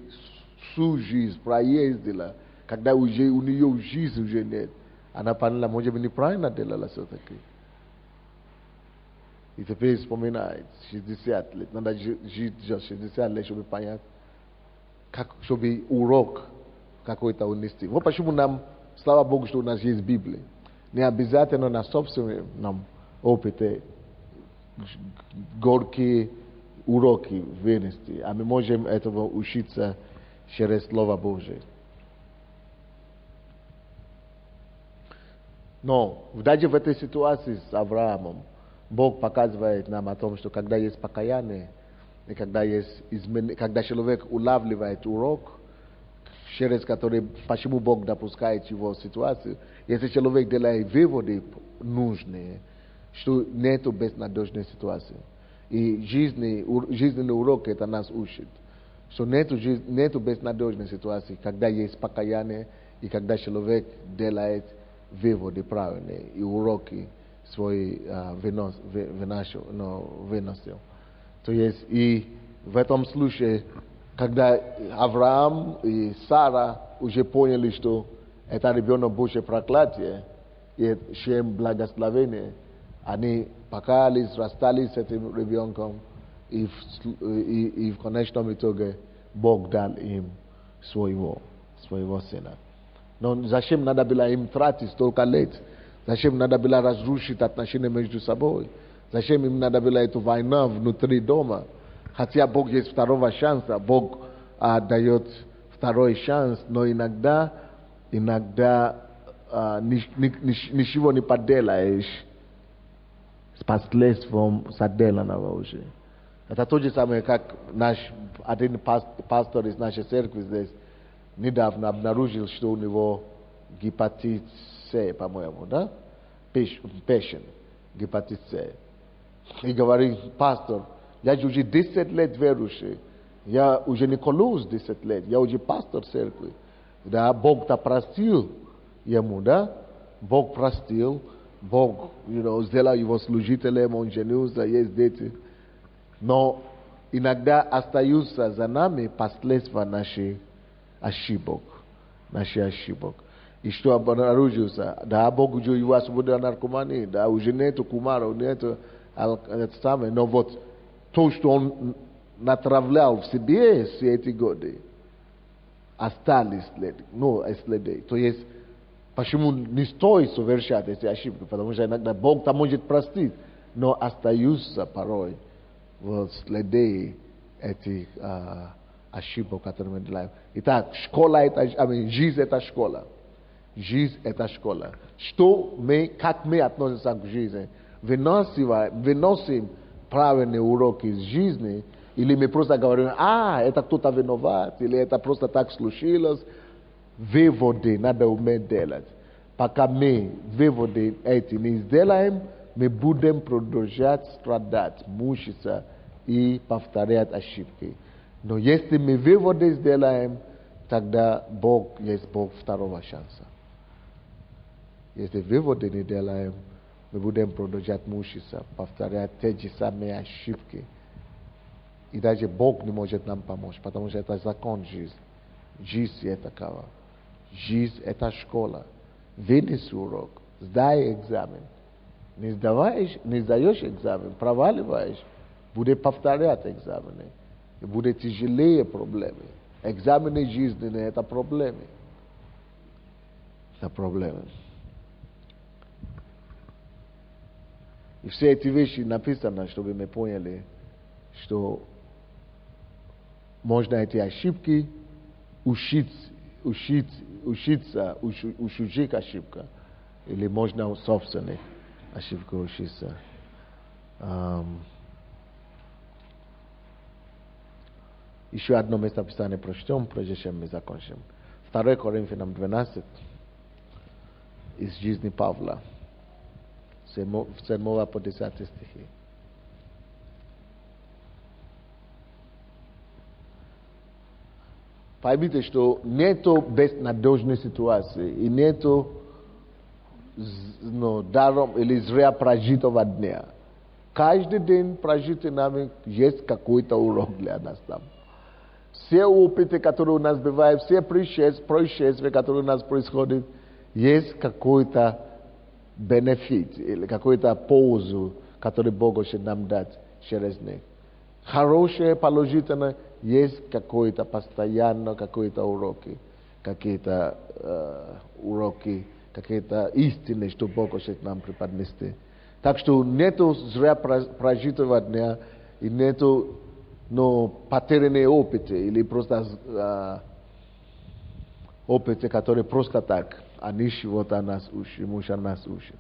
всю жизнь проездила, когда уже у нее жизни уже нет. Она поняла, может быть, неправильно делала все-таки. И теперь вспоминает, 60 лет, надо жить 60 лет, чтобы понять, чтобы урок какой-то унести. Вот почему нам, слава Богу, что у нас есть Библия. Не обязательно на собственном опыте горькие уроки вынести, а мы можем этого учиться через Слово Божие. Но даже в этой ситуации с Авраамом Бог показывает нам о том, что когда есть покаяние, и когда человек улавливает урок, через который, почему Бог допускает его ситуацию, если человек делает выводы нужные, что нету безнадежной ситуации. И жизненный урок это нас учит, что нету безнадежной ситуации, когда есть покаяние, и когда человек делает выводы правильные, и уроки свои выносил. То есть, и в этом случае Когда Авраам и Сара уже поняли, что это ребенок Божье проклятие и чем благословение, они покаялись, расстались с этим ребенком, и в конечном итоге Бог дал им своего сына. Но зачем надо было им тратить столько лет? Зачем надо было разрушить отношения между собой? Зачем им надо было эту войну внутри дома? Хотя Бог есть второго шанса, Бог дает второй шанс, но иногда ничего не поделаешь с последствием соделанного уже. Это то же самое, как один пастор из нашей церкви здесь недавно обнаружил, что у него гепатит С, по-моему, да? Печень, гепатит С. И говорит: пастор, я уже 10 лет верующий, я уже не колюсь 10 лет, я уже пастор церкви. Да, Бог-то простил ему, да? Бог простил, Бог сделал его служителем, он женился, есть дети. Но иногда остаются за нами последствия наших ошибок. И что обнаружился? Да, Бог уже его освободил от наркомании, да, уже нету кумара, нету это самое. Но вот то, что он натравлял в себе все эти годы, остались следы. То есть, почему не стоит совершать эти ошибки? Потому что иногда Бог-то может простить, но остаются порой следы этих ошибок, которые мы делаем. Итак, жизнь это школа. Жизнь это школа. Как мы относимся к жизни? Выносим правильные уроки из жизни, или мы просто говорим: это кто-то виноват, или это просто так случилось. Выводы надо уметь делать. Пока мы выводы эти не сделаем, мы будем продолжать страдать, мучиться и повторять ошибки. Но если мы выводы сделаем, тогда Бог есть Бог второго шанса. Если выводы не делаем, мы будем продолжать мучиться, повторять те же самые ошибки. И даже Бог не может нам помочь, потому что это закон жизни. Жизнь это такова. Жизнь это школа. Вынеси урок, сдай экзамен. Не сдаешь экзамен, проваливаешь, будет повторять экзамены. И будет тяжелее проблемы. Экзамены жизненные это проблемы. Это проблемы. И все эти вещи написаны, чтобы мы поняли, что можно эти ошибки учиться ошибка. Или можно собственных ошибок учиться. Еще одно местописание прочтем, прежде чем мы закончим. 2 Коринфянам 12 из жизни Павла. 7 по 10 стихи. Поймите, что нету безнадежной ситуации и нету даром или зря прожитого дня. Каждый день прожитый нами есть какой-то урок для нас там. Все опыты, которые у нас бывают, все происшествия, которые у нас происходят, есть какой-то бенефит или какую-то пользу, которую Бог хочет нам дать через них. Хорошее, положительное, есть какое-то постоянно, какие-то уроки, какие-то истины, что Бог хочет нам преподнести. Так что нету зря прожитого дня и нету потерянные опыты или просто опыты, которые просто так, они чего-то нас учат.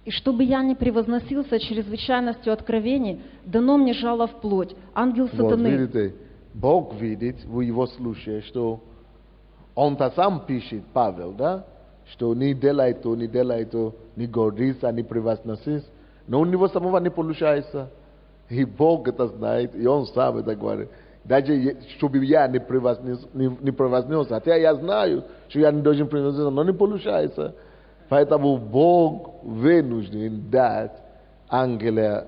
И чтобы я не превозносился чрезвычайностью откровений, дано мне жало в плоть, ангел сатаны. Вот видите, Бог видит в его случае, что он-то сам пишет, Павел, да, что не делай то, не гордись, не превозносись, но у него самого не получается. И Бог это знает, и он сам это говорит. Даже чтобы я не превознесся, хотя я знаю, что я не должен превозноситься, но не получается. Поэтому Бог вынужден дать ангела,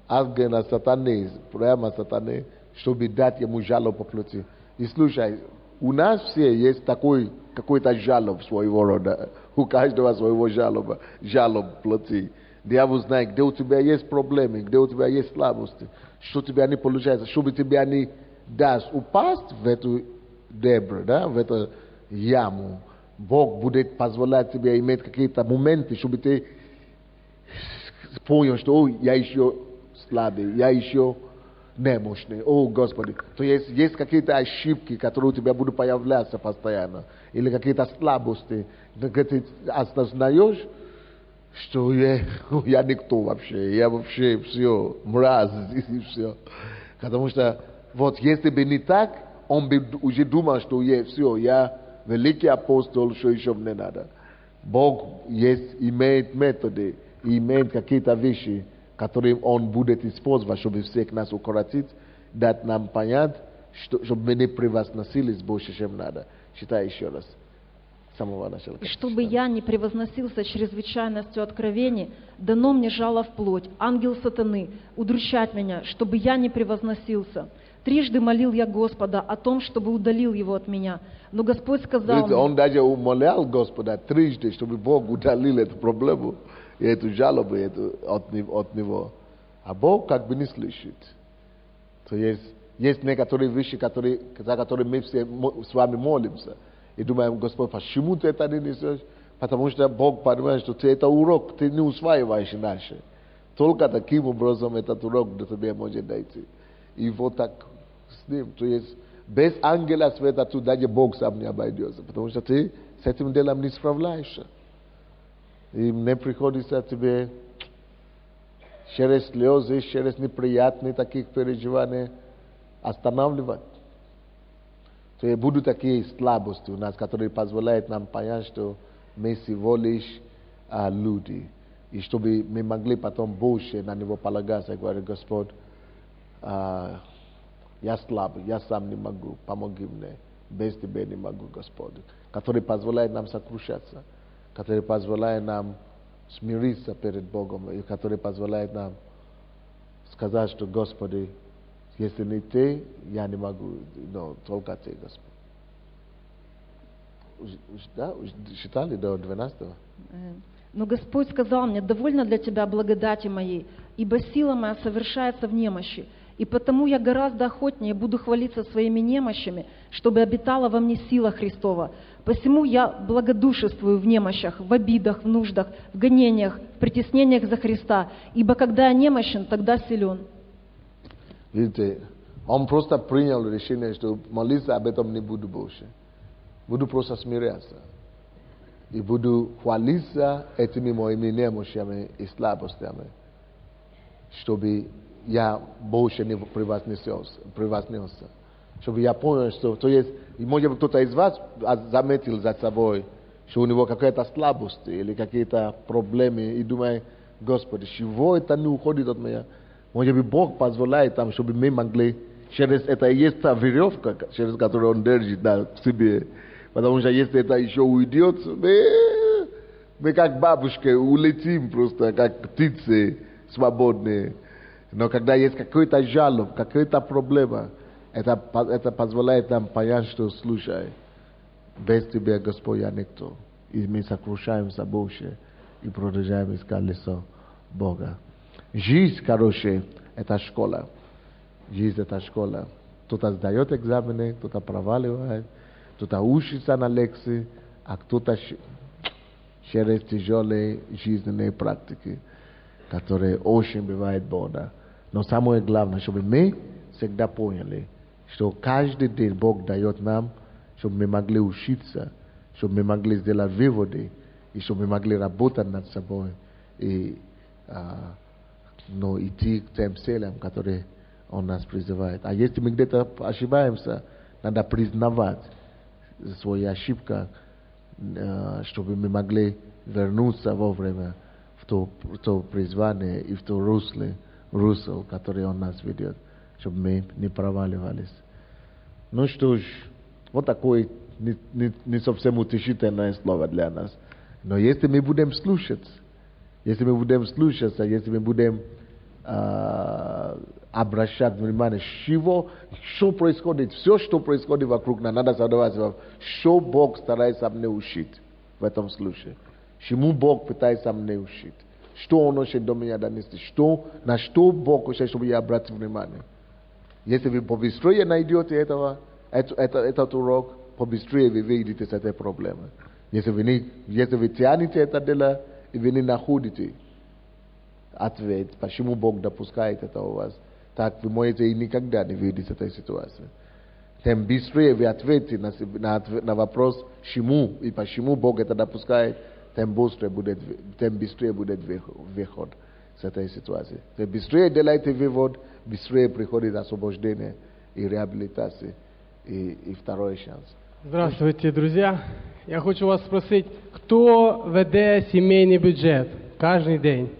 ангела сатаны, прямо сатаны, чтобы дать ему жалоб по плоти. И слушай, у нас все есть такой, какой-то жалоб своего рода. У каждого своего жалоб плоти. Дьявол знает, где у тебя есть проблемы, где у тебя есть слабости, что у тебя не получается, чтобы тебя не даст упасть в эту дебру, да, в эту яму. Бог будет позволять тебе иметь какие-то моменты, чтобы ты понял, что я еще слабый, я еще немощный. О, Господи. То есть какие-то ошибки, которые у тебя будут появляться постоянно. Или какие-то слабости. Когда ты осознаешь, что я никто вообще. Я вообще все, мразь и все. Потому что вот если бы не так, он бы уже думал, что все, я великий апостол, что еще мне надо. Бог имеет методы, имеет какие-то вещи, которые Он будет использовать, чтобы всех нас укоротить, дать нам понять, чтобы мы не превозносились больше, чем надо. Читай еще раз. С самого начала. И чтобы я не превозносился чрезвычайностью откровений, дано мне жало в плоть, ангел сатаны, удручать меня, чтобы я не превозносился. Трижды молил я Господа о том, чтобы удалил его от меня. Но Господь сказал мне... Он даже умолял Господа трижды, чтобы Бог удалил эту проблему, и эту жалобу от него. А Бог как бы не слышит. То есть некоторые вещи, за которые мы все с вами молимся. И думаем, Господь, почему ты это не несешь? Потому что Бог понимает, что это урок, ты не усваиваешь иначе. Только таким образом этот урок до тебя может дойти. И вот так с ним. То есть без ангела света тут даже Бог сам не обойдется. Потому что ты с этим делом не справляешься. И мне приходится тебе через слезы, через неприятные таких переживаний останавливать. То есть будут такие слабости у нас, которые позволяют нам понять, что мы всего лишь люди. И чтобы мы могли потом больше на него полагаться и говорить, Господь, я слабый, я сам не могу, помоги мне, без Тебя не могу, Господь. Который позволяет нам сокрушаться, который позволяет нам смириться перед Богом, и который позволяет нам сказать, что, Господи, если не Ты, я не могу, но только Ты, Господь. Да, считали до 12-го? Но Господь сказал мне, довольно для тебя благодати моей, ибо сила моя совершается в немощи. И потому я гораздо охотнее буду хвалиться своими немощами, чтобы обитала во мне сила Христова. Посему я благодушествую в немощах, в обидах, в нуждах, в гонениях, в притеснениях за Христа. Ибо когда я немощен, тогда силен. Видите, он просто принял решение, что молиться об этом не буду больше. Буду просто смиряться. И буду хвалиться этими моими немощами и слабостями, чтобы я больше не превознесся. Чтобы я понял, что... То есть, может быть, кто-то из вас заметил за собой, что у него какая-то слабость или какие-то проблемы, и думает, Господи, чего это не уходит от меня? Может быть, Бог позволяет там, чтобы мы могли... Через это есть та веревка, через которую Он держит к себе. Потому что если это еще уйдет, мы как бабушка улетим просто, как птицы свободные. Но когда есть какой-то жалоб, какая-то проблема, это позволяет нам понять, что, слушай, без Тебя, Господь, я никто. И мы сокрушаемся больше и продолжаем искать лицо Бога. Жизнь, короче, это школа. Жизнь это школа. Кто-то сдает экзамены, кто-то проваливает, кто-то учится на лекции, а кто-то через тяжелые жизненные практики, которые очень бывают больно. Но самое главное, чтобы мы всегда поняли, что каждый день Бог дает нам, чтобы мы могли учиться, чтобы мы могли сделать выводы, и чтобы мы могли работать над собой и идти к тем целям, которые Он нас призывает. А если мы где-то ошибаемся, надо признавать свои ошибки, чтобы мы могли вернуться вовремя в то призвание и в то русло, которое Он нас ведет, чтобы мы не проваливались. Ну что ж, вот такое не совсем утешительное слово для нас. Но если мы будем слушаться, если мы будем обращать внимание, что происходит, все, что происходит вокруг нас, надо задавать вопрос, что Бог старается мне учить в этом случае. Чему Бог пытается мне учить? Что Он хочет до меня донести? На что Бог хочет, чтобы я обратил внимание? Если вы побыстрее найдете этот урок, побыстрее вы выйдете с этой проблемой. Если вы тянете это дело, и вы не находите ответ, почему Бог допускает это у вас, так вы можете и никогда не выйти из этой ситуации. Тем быстрее вы ответите на вопрос, чему и почему Бог это допускает, тем быстрее будет выход с этой ситуации. Тем быстрее делаете вывод, быстрее приходит освобождение и реабилитация, и второй шанс. Здравствуйте, друзья. Я хочу вас спросить, кто веде сімейний бюджет кожен день?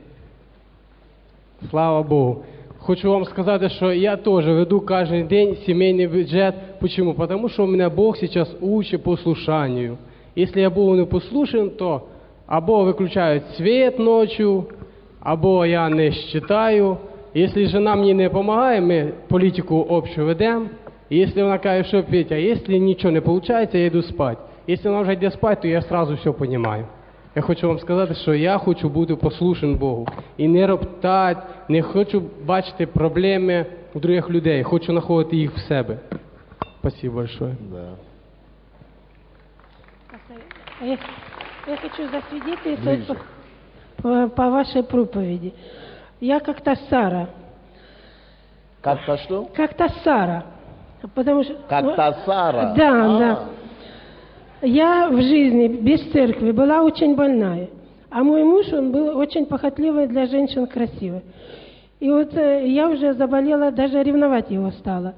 Слава Богу. Хочу вам сказать, что я тоже веду каждый день семейный бюджет. Почему? Потому что меня Бог сейчас учит послушанию. Если я Богу не послушен, то або выключают свет ночью, або я не считаю. Если жена мне не помогает, мы политику общую ведем. Если она каже, что Петя, если ничего не получается, я иду спать. Если она уже йде спать, то я сразу все понимаю. Я хочу вам сказати, що я хочу бути послушним Богу. І не роптати, не хочу бачити проблеми у других людей. Хочу знаходити їх в себе. Спасибо большое. Да. Я хочу засвидетельствовать по вашей проповеди. Я как-то Сара. Как-то что? Как-то Сара. Потому что... Как-то Сара? Да, да. Я в жизни без церкви была очень больная. А мой муж, он был очень похотливый, для женщин красивый. И вот я уже заболела, даже ревновать его стала.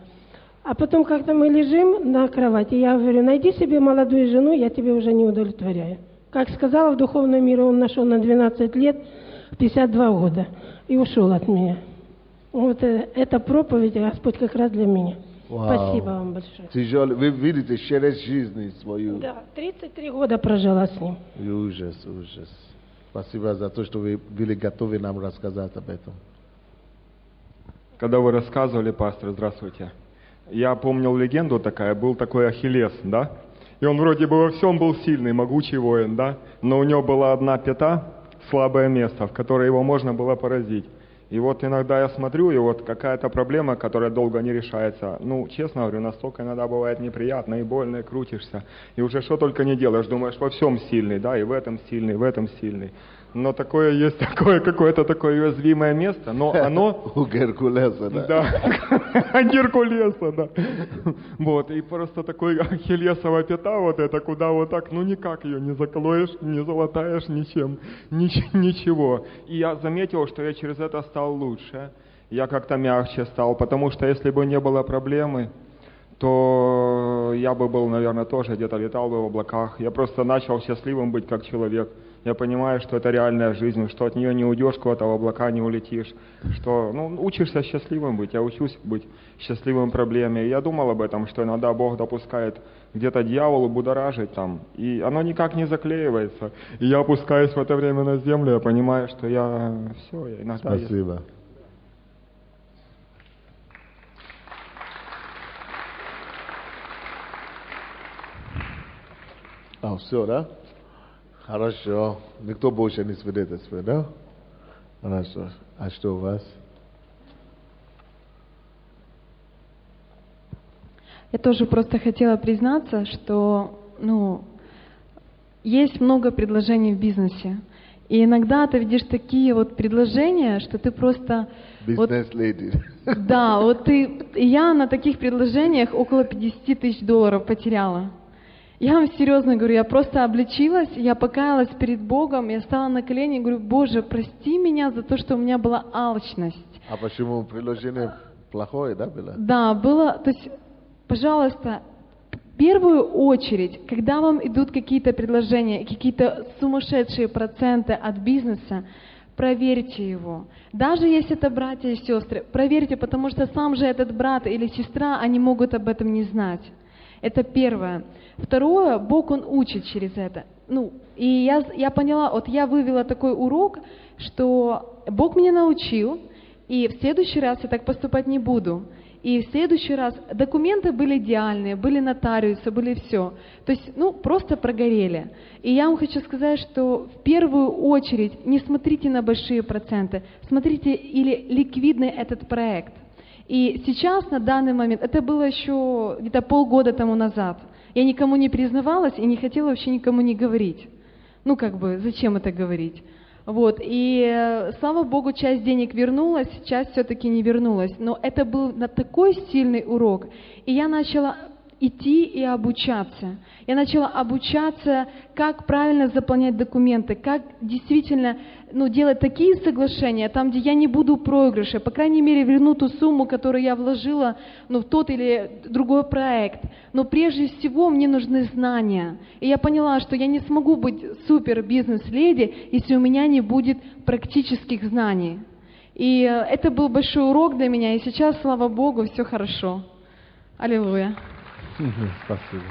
А потом как-то мы лежим на кровати, я говорю, найди себе молодую жену, я тебе уже не удовлетворяю. Как сказала, в духовном мире он нашел на 12 лет, 52 года, и ушел от меня. Вот эта проповедь, Господь, как раз для меня. Вау. Спасибо вам большое. Тяжелый. Вы видите через жизнь свою. Да, 33 года прожила с ним. И ужас. Спасибо за то, что вы были готовы нам рассказать об этом. Когда вы рассказывали, пастор, здравствуйте, я помнил легенду такая, был такой Ахиллес, да? И он вроде бы во всем был сильный, могучий воин, да? Но у него была одна пята, слабое место, в которое его можно было поразить. И вот иногда я смотрю, и вот какая-то проблема, которая долго не решается, ну, честно говорю, настолько иногда бывает неприятно и больно, и крутишься, и уже что только не делаешь, думаешь, во всем сильный, да, и в этом сильный, в этом сильный. Но такое есть, какое-то такое уязвимое место, но оно... У Геркулеса, да? Да, Геркулеса, да. Вот, и просто такой ахиллесова пята вот эта, куда вот так, ну никак ее не заколоешь, не залатаешь ничем, ничего. И я заметил, что я через это стал лучше, я как-то мягче стал, потому что если бы не было проблемы, то я бы был, наверное, тоже где-то летал бы в облаках. Я просто начал счастливым быть как человек. Я понимаю, что это реальная жизнь, что от нее не уйдешь, куда-то в облака не улетишь, что, ну, учишься счастливым быть. Я учусь быть счастливым в проблеме. И я думал об этом, что иногда Бог допускает где-то дьяволу будоражить там, и оно никак не заклеивается. И я опускаюсь в это время на землю, я понимаю, что я все, я иногда... Спасибо. Все, да? Хорошо. Никто больше не свидетельствует, да? Хорошо. А что у вас? Я тоже просто хотела признаться, что, есть много предложений в бизнесе. И иногда ты видишь такие вот предложения, что ты просто... Бизнес-леди. Да, я на таких предложениях около $50 тысяч потеряла. Я вам серьезно говорю, я просто обличилась, я покаялась перед Богом, я стала на колени и говорю, Боже, прости меня за то, что у меня была алчность. А почему предложение плохое, да, было? Да, было, то есть, пожалуйста, в первую очередь, когда вам идут какие-то предложения, какие-то сумасшедшие проценты от бизнеса, проверьте его. Даже если это братья и сестры, проверьте, потому что сам же этот брат или сестра, они могут об этом не знать. Это первое. Второе, Бог, Он учит через это. И я поняла, я вывела такой урок, что Бог меня научил, И в следующий раз я так поступать не буду. И в следующий раз документы были идеальные, были нотариусы, были все. То есть, просто прогорели. И я вам хочу сказать, что в первую очередь не смотрите на большие проценты, смотрите, или ликвидный этот проект. И сейчас, на данный момент, это было еще где-то полгода тому назад, я никому не признавалась и не хотела вообще никому не говорить. Зачем это говорить? Вот, и слава Богу, часть денег вернулась, часть все-таки не вернулась. Но это был такой сильный урок. И я начала идти и обучаться. Я начала обучаться, как правильно заполнять документы, как действительно делать такие соглашения, там, где я не буду в проигрыше, по крайней мере, верну ту сумму, которую я вложила в тот или другой проект. Но прежде всего мне нужны знания. И я поняла, что я не смогу быть супер бизнес-леди, если у меня не будет практических знаний. И это был большой урок для меня, и сейчас, слава Богу, все хорошо. Аллилуйя. Спасибо.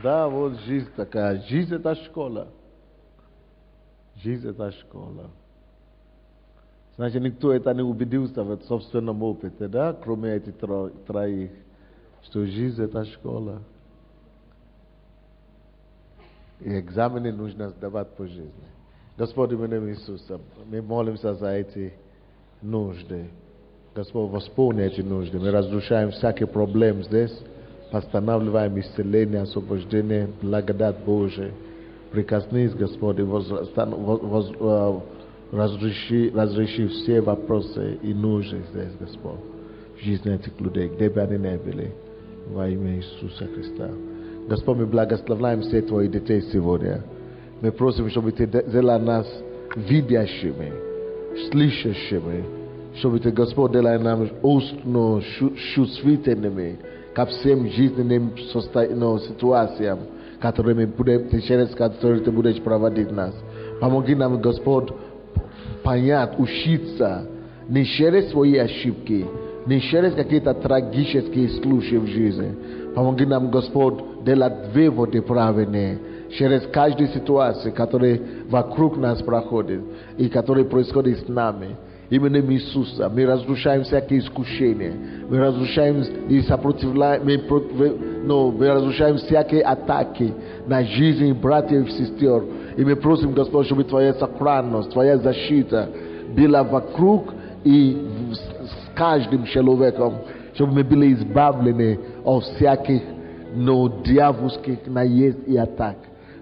Да, вот жизнь такая. Жизнь — это школа. Жизнь — это школа. Значит, никто это не убедился в собственном опыте, да, кроме этих троих, что жизнь — это школа. И экзамены нужно сдавать по жизни. Господь, в имени Иисуса, мы молимся за эти нужды. Господь, восполни эти нужды. Мы разрушаем всякие проблемы здесь, постанавливаем исцеление, освобождение, благодать Божия. Прикоснись, Господь, и разреши все вопросы и нужды здесь, Господь, в жизни этих людей, где бы они ни были, во имя Иисуса Христа. Господь, мы благословляем всех Твоих детей сегодня. Мы просим, чтобы Ты сделал нас видящими, слышащими, чтобы Ты, Господь, делай нам устно чувствительными ко всем жизненным ситуациям, через которые Ты будешь проводить нас. Помоги нам, Господь, понять, учиться не через свои ошибки, не через какие-то трагические случаи в жизни. Помоги нам, Господь, делать выводы правильные через каждую ситуацию, которая вокруг нас проходит и которая происходит с нами. Именем Иисуса мы разрушаем всякие искушения, мы разрушаем и сопротивляем, мы разрушаем всякие атаки на жизнь братьев и сестер. И мы просим, Господь, чтобы Твоя сохранность, Твоя защита была вокруг и с каждым человеком, чтобы мы были избавлены от всяких дьявольских наезд и атак.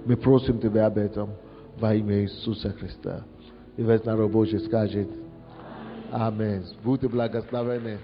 Мы просим Тебя об этом во имя Иисуса Христа. И весь народ Божий скажет: Аминь. Будьте благословенны.